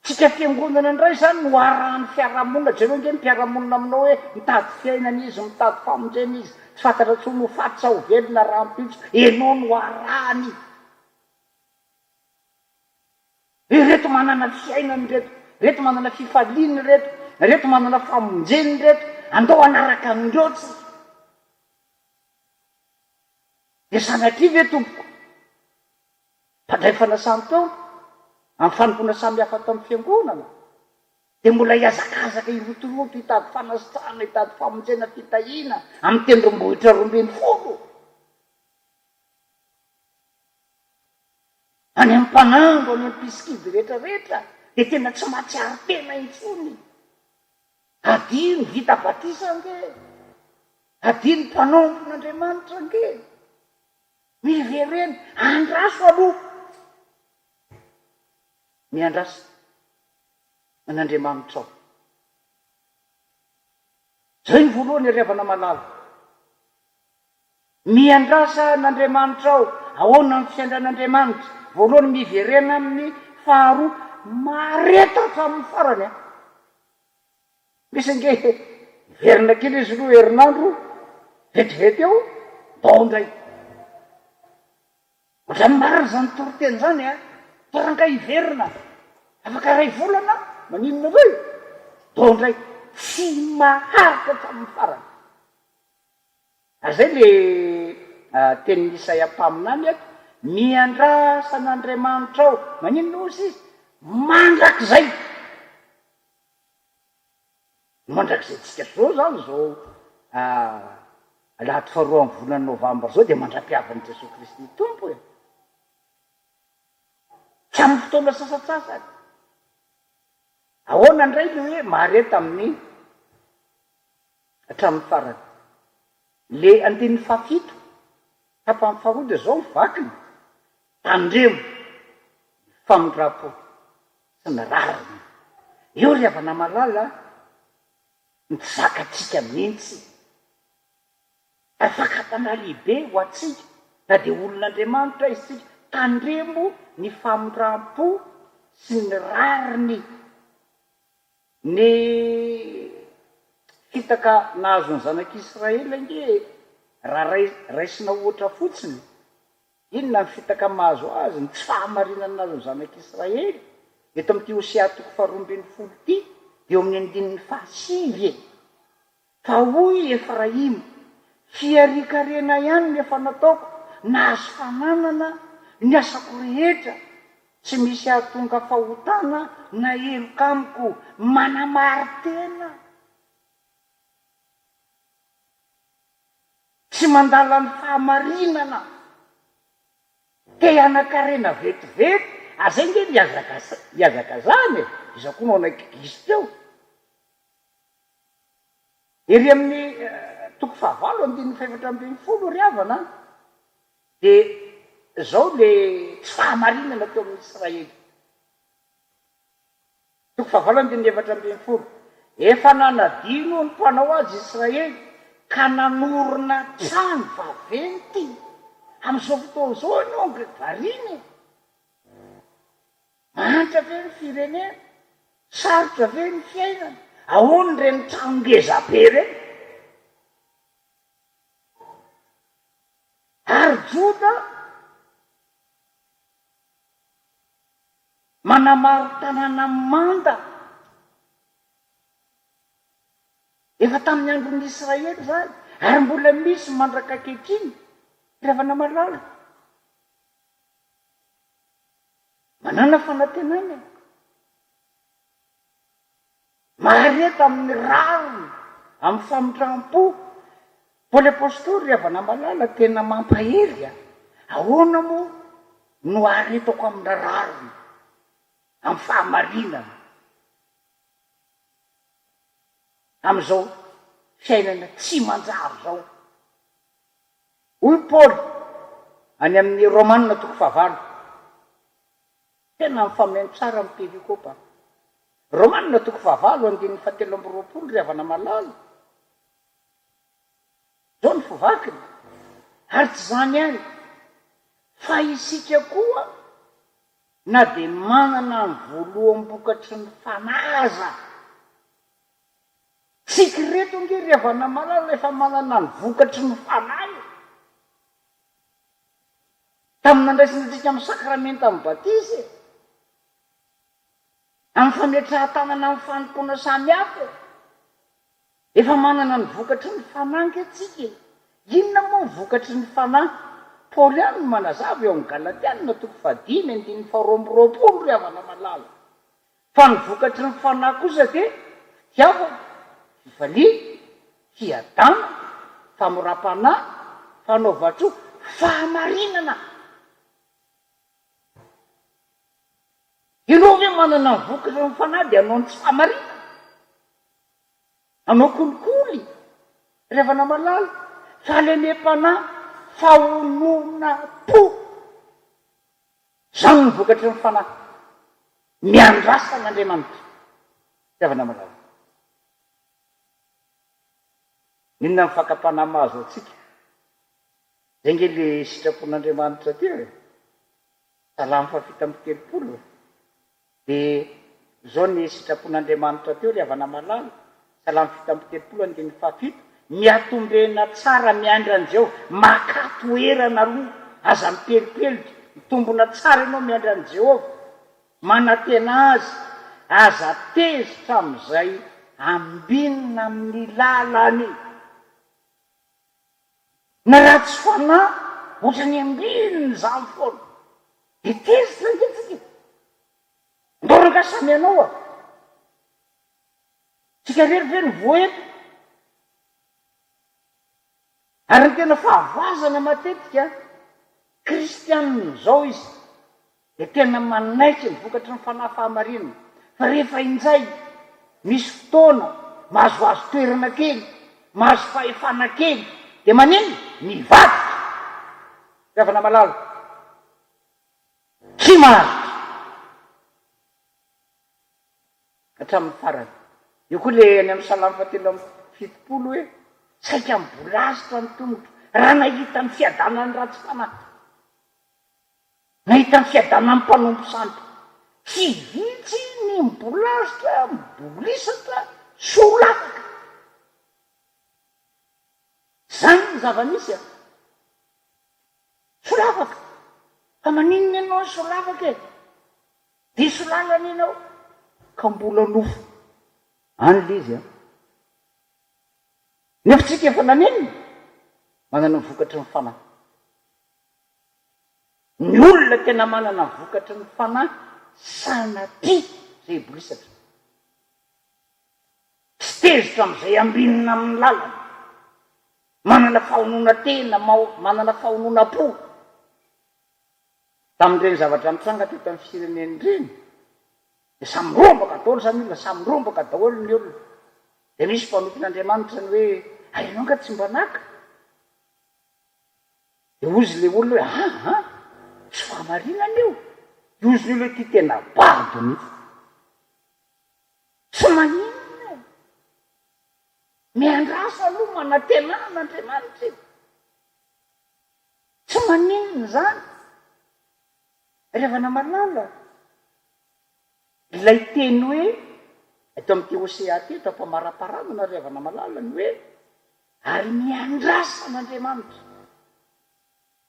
Tsika fiangonana indray zany no arahan'ny fiarahamonina. Jereo angeny mpiarahamonina aminao hoe mitady fiainana izy, mitady famonjena izy. Tsy fantatra tsony ho fatsa ho velona rahampitso. Ianao no arahany. Reto manana fiainany reto. Reto manana fifaliany reto. Reto manana famonjeny reto. Andao anaraka amindreo tsy. Dia sanatria ve tompoko? Mpandray fanasany tao. Amin'ny fanompona samy hafa tamin'ny fiangonana. Dia mbola hiazakazaka irotoroto, hitady fanasana, hitady famonjena fitahiana amin'ny tendrombohitra 12. Any amin'ny mpanango, any amin'ny piskidy rehetrarehetra, dia tena tsy mahatsiaro tena intsony. Adino vita batisa ange. Adino mpanaongon'Andriamanitra ange. Miverena, andraso aloha. Miandrasa an'Andriamanitra ao. Zay ny voalohany ariavana malala. Miandrasa an'Andriamanitra ao. Ahoana ny fiandran'Andriamanitra? Voalohany miverena amin'ny, faharoa maretatra amin'ny farany. Misy ange verina kely izy loha herinandro, vetivety eo, dao indray. Ohatrany marina zany toriteny zany Toranga hiverina. Afaka 2 volana, maninona ray? Dao indray. Tsy maharitra hatramin'ny farany. Zay le tenin'ny Isaia mpaminany miandrasa an'Andriamanitra ao. Maninona ozy izy? Mandrakizay. Mandrakizay tsika zao zany zao lahady 2 volana novambra zao dia mandra-piavan'i Jesosy Kristy tompo Tsy amin'ny fotoana sasatsasany. Ahoana indray le hoe mareta amin'ny hatramin'ny farany. Le 7 tapamin'ny faharoa dia zao vakiny. Tandremo, famondrapo sy ny rariny. Eo ry havana malala ny zakatsika mihitsy. Fakatana lehibe ho atsika. Na dia olon'Andriamanitra isika. Tandremo ny famondram-po sy ny rariny. Ny fitaka nahazo ny zanak'Israely ange raha raisina ohatra fotsiny. Inona ny fitaka mahazo azy? Ny tsy fahamarinana nahazo ny zanak'Israely. Eto amin'ity Hosea 12 ity, eo amin'ny 5. Fa hoy Efraim, fiarikarena ihany nefa nataoko, nahazo fananana ny asako rehetra, tsy misy ahatonga fahotana na heloka amiko, manamary tena. Tsy mandala ny fahamarinana, te hanakarena vetivety, azay nge hiazaka zany iza koa nao nakigisy teo. Ery amin'ny 7:4 ry havana, dia zao le tsy fahamarinana teo amin'ny Israely. 7:4 efa nanadino ny mpanao azy Israely ka nanorona trano vaventy. Amin'izao fotoana izao ianao variny. Manitra ve ny firenena? Sarotra ve ny fiainana? Ahoana ireny trano ngeza be ireny? Ary Joda manamaro tanàna manda. Efa tamin'ny andron'ny Israely zany, ary mbola misy mandraka ankehitriny ravana malala. Manana fanantenana. Mareta amin'ny rariny, amin'ny famotram-po. Paoly apôstôly ravana malala tena mampahery. Ahoana moa no aretako amin'ny rariny, amin'ny fahamarinana, amin'izao fiainana tsy manjary zao. Hoy Paoly any amin'ny Romanina 9. Tena mifameno tsara amin'ny teny kopa. Romanina 9:7-7 ravana malala. Zao ny fivakiny. Ary tsy zany ihany, fa isika koa na dia manana ny voaloham-bokatry ny fanaza. Tsika reto nge ravana malala efa manana ny vokatry ny fanahy. Tamin'ny nandraisintsika amin'ny sakramenta amin'ny batisy, amin'ny fametrahan-tanana amin'ny fanompoana samihafa, efa manana ny vokatry ny fanahy antsika. Inona moa ny vokatry ny fanahy? Paoly ihany no manazava eo amin'ny Galatianina 5:2-2 ravana malala. Fa ny vokatry ny fanahy kosa dia fitiavana, fifalia, fiadana, famoram-panahy, fanaova-tsoa, fahamarinana. Ianao hoe manana ny vokatry ny fanahy dia anao ny tsy fahamarinana. Anao kolikoly ravana malala, fahalemem-panahy, fahonona po. Zany ny vokatry ny fanahy. Miandrasa n'Andriamanitra ravana malala. Inona ny fakapanahy mahazo atsika? Zay nge le sitrapon'Andriamanitra ty hoe. Salamy 7:30. Dia zao ny sitrapon'Andriamanitra teo ravana malala. Salamy 7:30. Miatombena tsara miandra an'izao, makatoerana aloha, aza mipelipelitra, mitombona tsara ianao miandra an'i Jehovah, manantena azy, aza tezitra amin'izay ambinina amin'ny lalany. Na raha tsy fanahy, ohatra ny ambininy zany foana, dia tezitra ngetsika. Ndoranga samy ianao a. Tsika rery voeto. Ary ny tena fahavazana matetika, kristianina zao izy, dia tena manaitra ny vokatry ny fanahy fahamarinana. Fa rehefa injay, misy fotoana, mahazoazo toerana kely, mahazo fahefana kely, dia manino? Mivadika. Ravana malala. Tsy maritra. Hatramin'ny farany. Io koa le any amin'ny Salamy 7:70 hoe, saika mibolasitra ny tongotra raha nahita ny fiadanany ratsy fanahy, nahita ny fiadanany mpanompo santy. Tsy vitsy ny mibolasitra, mibolisatra, solafaka. Zany ny zava-misy a. Solafaka. Fa maninona ianao solafaka e? Diso lalana ianao ka mbola nofo. Any le izy a. Nefa tsika efa nanenina, manana ny vokatry ny fanahy. Ny olona tena manana ny vokatry ny fanahy, sanaty zay bolisatra. Tsy tezitra amin'izay ambinina amin'ny lalana. Manana fahonona tena, manana fahonona po. Tamin'ireny zavatra mitsanga teto amin'ny fireneny reny, dia samirombaka daholo zany olona, samirombaka daholo ny olona. Dia misy mpanompon'Andriamanitra ny hoe, ianao ka tsy mba naka? Dia ozy le olona hoe, tsy fahamarinana io. Ozy ny olona ty tena bado mihitsy. Tsy maninona. Miandrasa aloha manantenana n'Andriamanitra. Tsy maninona zany. Ravana malala. Ilay teny hoe, eto amin'ity Hosea ty, eto ampamaraparanana ravana malala ny hoe, ary miandrasa n'Andriamanitra.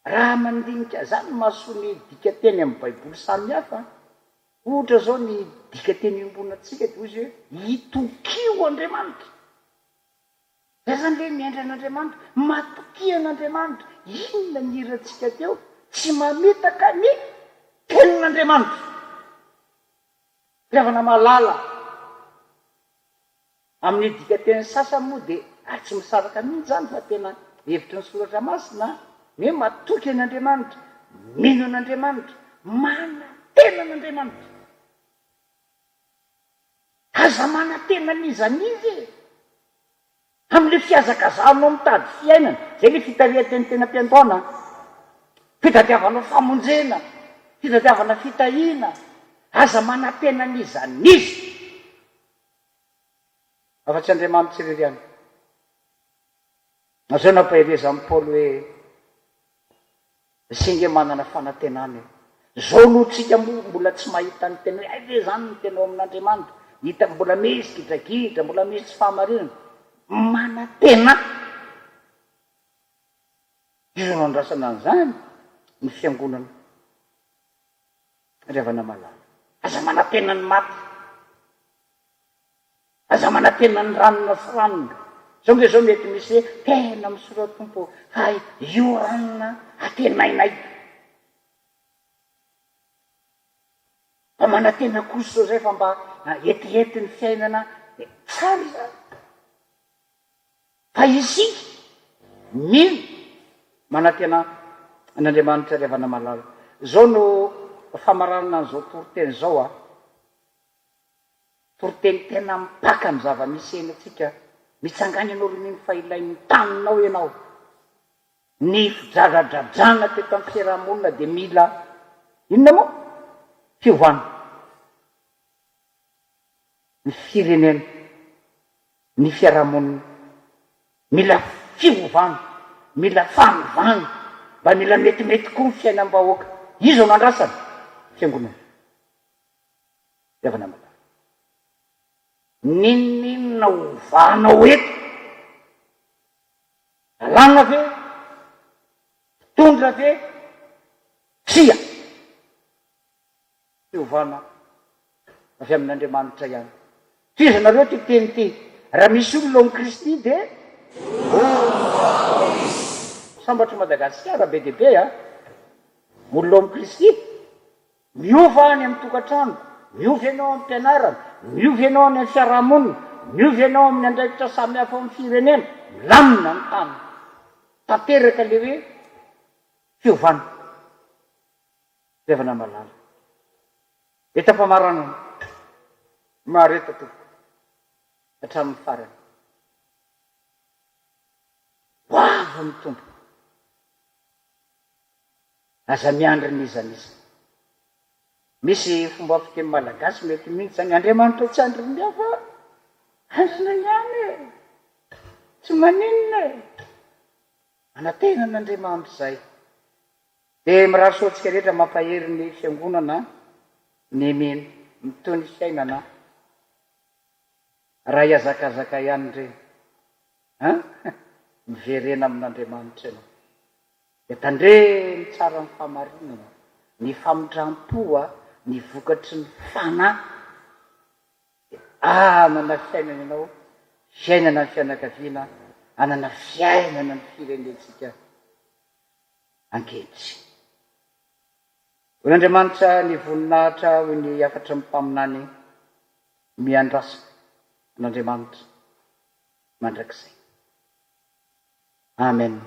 Raha mandinika zany mahasoa ny dika teny amin'ny Baiboly samihafa. Ohatra zao ny dika teny iombonantsika dia ozy hoe, itokio Andriamanitra. zany le miandry an'Andriamanitra, matoky an'Andriamanitra. Inona ny irantsika teo? Tsy mametaka ny tenin'Andriamanitra. Fiavana malala amin'ny dikateny sasany moa dia tsy misaraka mihitsy zany fa tena hevitry ny soratra masina hoe matoky an'Andriamanitra, mino an'Andriamanitra, mana-tena an'Andriamanitra. Aza mana-tena nizanizy amin'le fiazakazanao mitady fiainana, zay le fitariateny tena mpiantoana, fitadiavana famonjena, fitadiavana fitahiana, aza mana-tena nizanizy. Afa-tsy Andriamanitra ireriany. Azao nampahireza amin'ny Paoly hoe singe manana fanantenana. Zao alohatsika mbola tsy mahita ny tena hoe ve zany ny tenao amin'Andriamanitra, hita mbola misy gidragidra, mbola misy tsy fahamarinana. Mana-tena. Izy no andrasana an'izany ny fiangonana revana malala. Aza mana-tena ny maty, aza mana-tena ny ranona sy ranona. Zao nge zao mety misy hoe tena misora tompo, fa io ranona atenainay. Fa mana-tena kosa zao zay fa mba etiety ny fiainana tsara zany. Fa isika mino mana-tena an'Andriamanitra revana malala. Zao no famarana an'izao toriteny zao toriteny tena mipaka ny zava-misy atsika. Mitsangany ianao roniny fa ilain'ny taninao ianao. Ny fidradradradrana teto amin'ny fiarahamonina dia mila inona moa? Fiovana. Ny firenena, ny fiarahamonina, mila fiovana, mila fanovana, mba mila metimety koa ny fiainam-bahoaka. Izo no andrasana fiangonana. Fiavana malala. Ninona ovanao eto? Alana ve? Tondra ve? Tsia. Fiovana avy amin'Andriamanitra ihany. Fiza nareo ty teny ty, raha misy olona amin'ny Kristy dia sambatra Madagasikara be dia be olona amin'ny Kristy. Miova any amin'ny tokantrano, miova ianao amin'ny mpianarana, miova ianao any amin'ny fiarahamonina, miova ianao amin'ny andraikitra samihafa amin'ny firenena, lamina ny tany. Tanteraka le hoe fiovana. Fiavana malala. Etam-pamarana mareta tompoko hatramin'ny farany. Ho avy amin'ny tompoko. Aza miandry nizaniza. Misy fomba fiteny malagasy mety mihitsy zany, Andriamanitra tsy andry ny hafa, andrina ihany tsy maninona manatena an'Andriamanitra zay. Dia mirary soantsika rehetra mampahery ny fiangonana ny mitony fiainana raha iazakazaka ihany reny. Miverena amin'Andriamanitra ianao. Etandre ny tsara ny famarinana, ny famindram-po, ny vokatry ny fanahy. Anana fiainana ianao, fiainana ny fianakaviana, anana fiainana ny firenentsika ankehitriny. Hoy ny voninahitra hoy ny afatra ny mpaminany miandrasa an'Andriamanitra mandrakizay. Amen.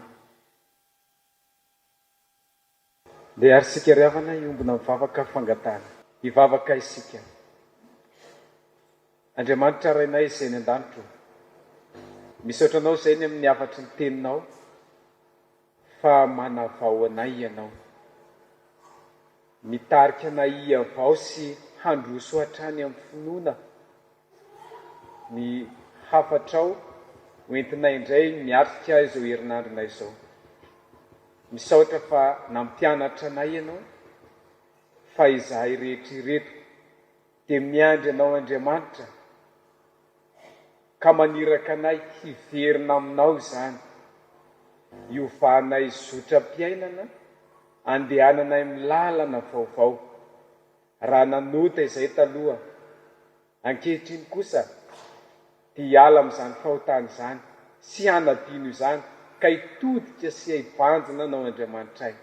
Dia ary sika ry havana iombona mivavaka fangatana, hivavaka isika. Andriamanitra rainay izay ny an-danitro, misaotra anao izay ny amin'ny afatry ny teninao fa manavao anay ianao. Mitarika anay avao sy handroso hatrany amin'ny finoana ny hafatrao hoentinay indray miatrika izao herinandronay izao. Misaotra fa nampianatra anay ianao fa izahay rehetra ireto dia miandry anao Andriamanitra ka maniraka anay hiverina aminao izany, hiovanay zotram-piainana, andehananay milalana vaovao raha nanota izay taloha. Ankehitriny kosa dia hiala amin'izany fahotana izany sy hanadino izany ka hitodika sy hivanjina anao Andriamanitra ay.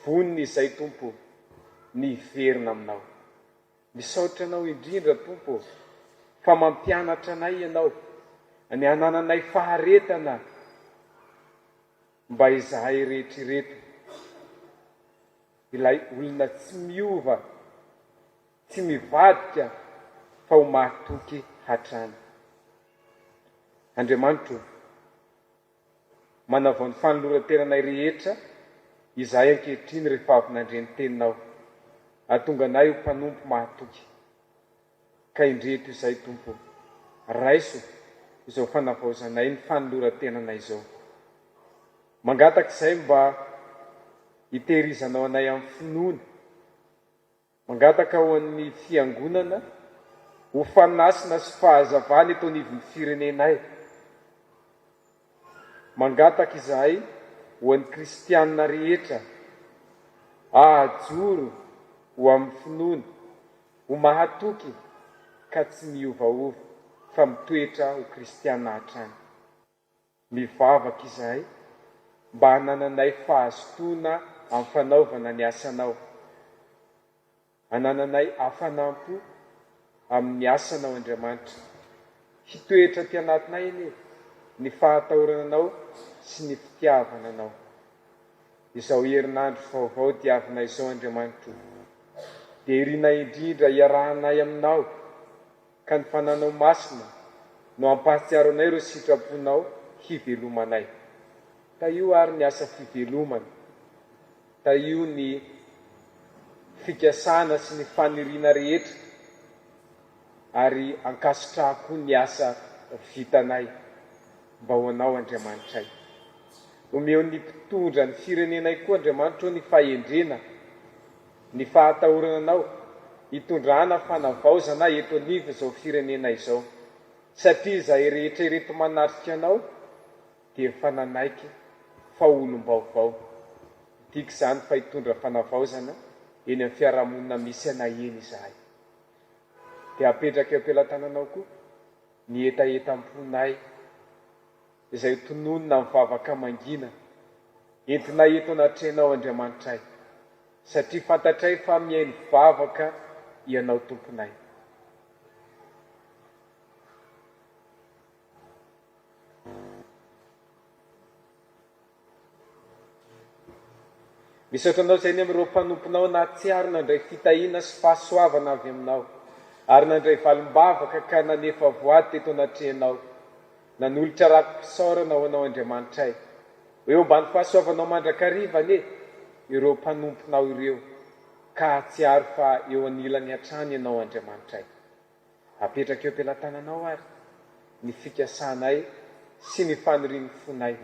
Vonina izay Tompo ny verina aminao. Misaotra anao indrindra Tompo fa mampianatra anay ianao, ny hanananay faharetana mba izahay rehetrireto ilay olona tsy miova, tsy mivadika fa ho mahatoky hatrany. Andriamanitra, manavao ny fanoloran-tenanay rehetra izahay ankehitriny rehefa avy nandre ny teninao, ahatonga anay ho mpanompo mahatoky. Ka indreto izay Tompo, raiso izao fanavaozanay ny fanoloran-tenanay izao. Mangataka izay mba hitehirizanao anay amin'ny finoana, mangataka ho an'ny fiangonana, ho fanasina sy fahazavana eto anivon'ny firenenay. Mangataka izahay ho an'ny kristianina rehetra, ahajoro ho amin'ny finoana, ho mahatoky ka tsy miovaova fa mitoetra ho kristianina hatrany. Mivavaka izahay mba hanananay fahazotoana amin'ny fanaovana ny asanao, hanananay hafanampo amin'ny asanao Andriamanitra. Hitoetra ty anatinay anie ny fahatahorananao sy ny fitiavananao. Izao herinandro vaovao diavinay izao Andriamanitra, dia irinay indrindra iarahanay aminao ka ny fananao masina no ampahatsiaro anay ireo sitraponao hivelomanay. Ta io ary ny asa fivelomana, ta io ny fikasana sy ny faniriana rehetra, ary ankasitrahako ny asa vitanay mba ho anao Andriamanitra. Omeo ny mpitondra ny firenenay koa Andriamanitra ny fahendrena, ny fahatahorananao hitondrana fanavaozana eto anivo izao firenena izao, satria izay rehetra ireto manatrika anao dia fananaiky fa olom-baovao. Tiako izany fa hitondra fanavaozana eny amin'ny fiarahamonina misy anay eny izahay. Dia apetraka eo am-pelantananao koa ny etaetam-ponay izay tononona mivavaka mangina, entinay eto anatrenao Andriamanitra, satria fantatray fa mihaino vavaka ianao Tomponay. Misaotra anao izay ny amin'ireo mpanomponao nahatsiaro nandray fitahiana sy fahasoavana avy aminao, ary nandray valim-bavaka ka nanefa voady teto anatrenao, nanolotra rakom-pisaorana ho anao Andriamanitra. Eo mba ny fahasoavanao mandrakariva ane ireo mpanomponao ireo, ka atsiaro fa eo anilany hatrany ianao Andriamanitra. Apetraka eo am-pelantananao ary ny fikasanay sy ny fanirian'ny fonay,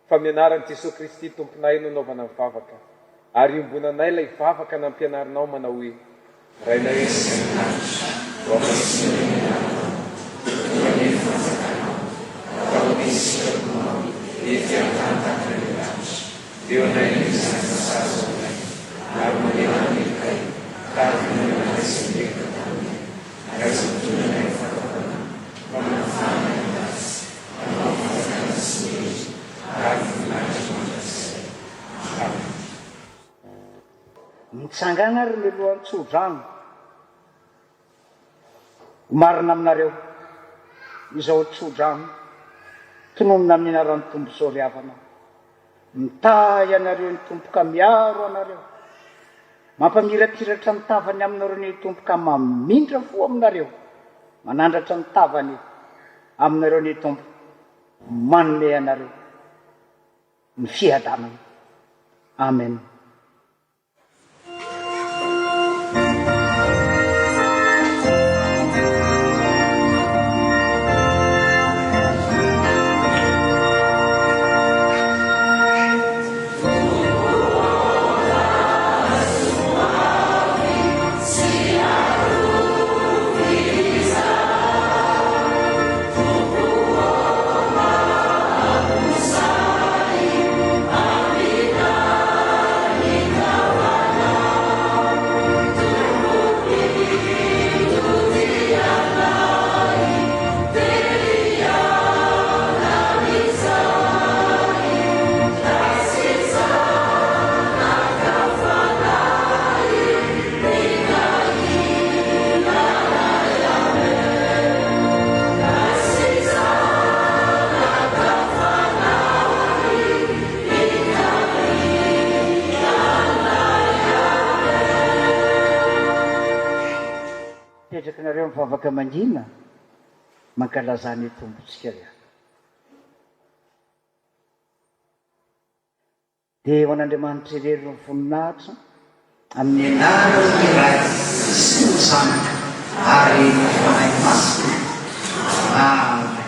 fa mianaran'i Jesosy Kristy Tomponay no naovana ny vavaka, ary iombonanay ilay vavaka nampianarinao manao hoe: rainay mitsangana ary milohan'ny tsodrano marina aminareo izao tsodrano tononona amin'ny anaran'ny Tompo izao ry havana, mitahy anareo ny Tompo ka miaro anareo, mampamirakiratra ny tavany aminareo ny Tompo ka mamindra fo aminareo, manandratra ny tavany aminareo ny Tompo, manome anareo ny fiadamany. Amen. ireo mivavaka mangina mankalazany tompontsika ria dia ho an'Andriamanitra irery ny voninahitra amin'ny anarany iray sy ny zanaka ary ny fanahy masina. Amen.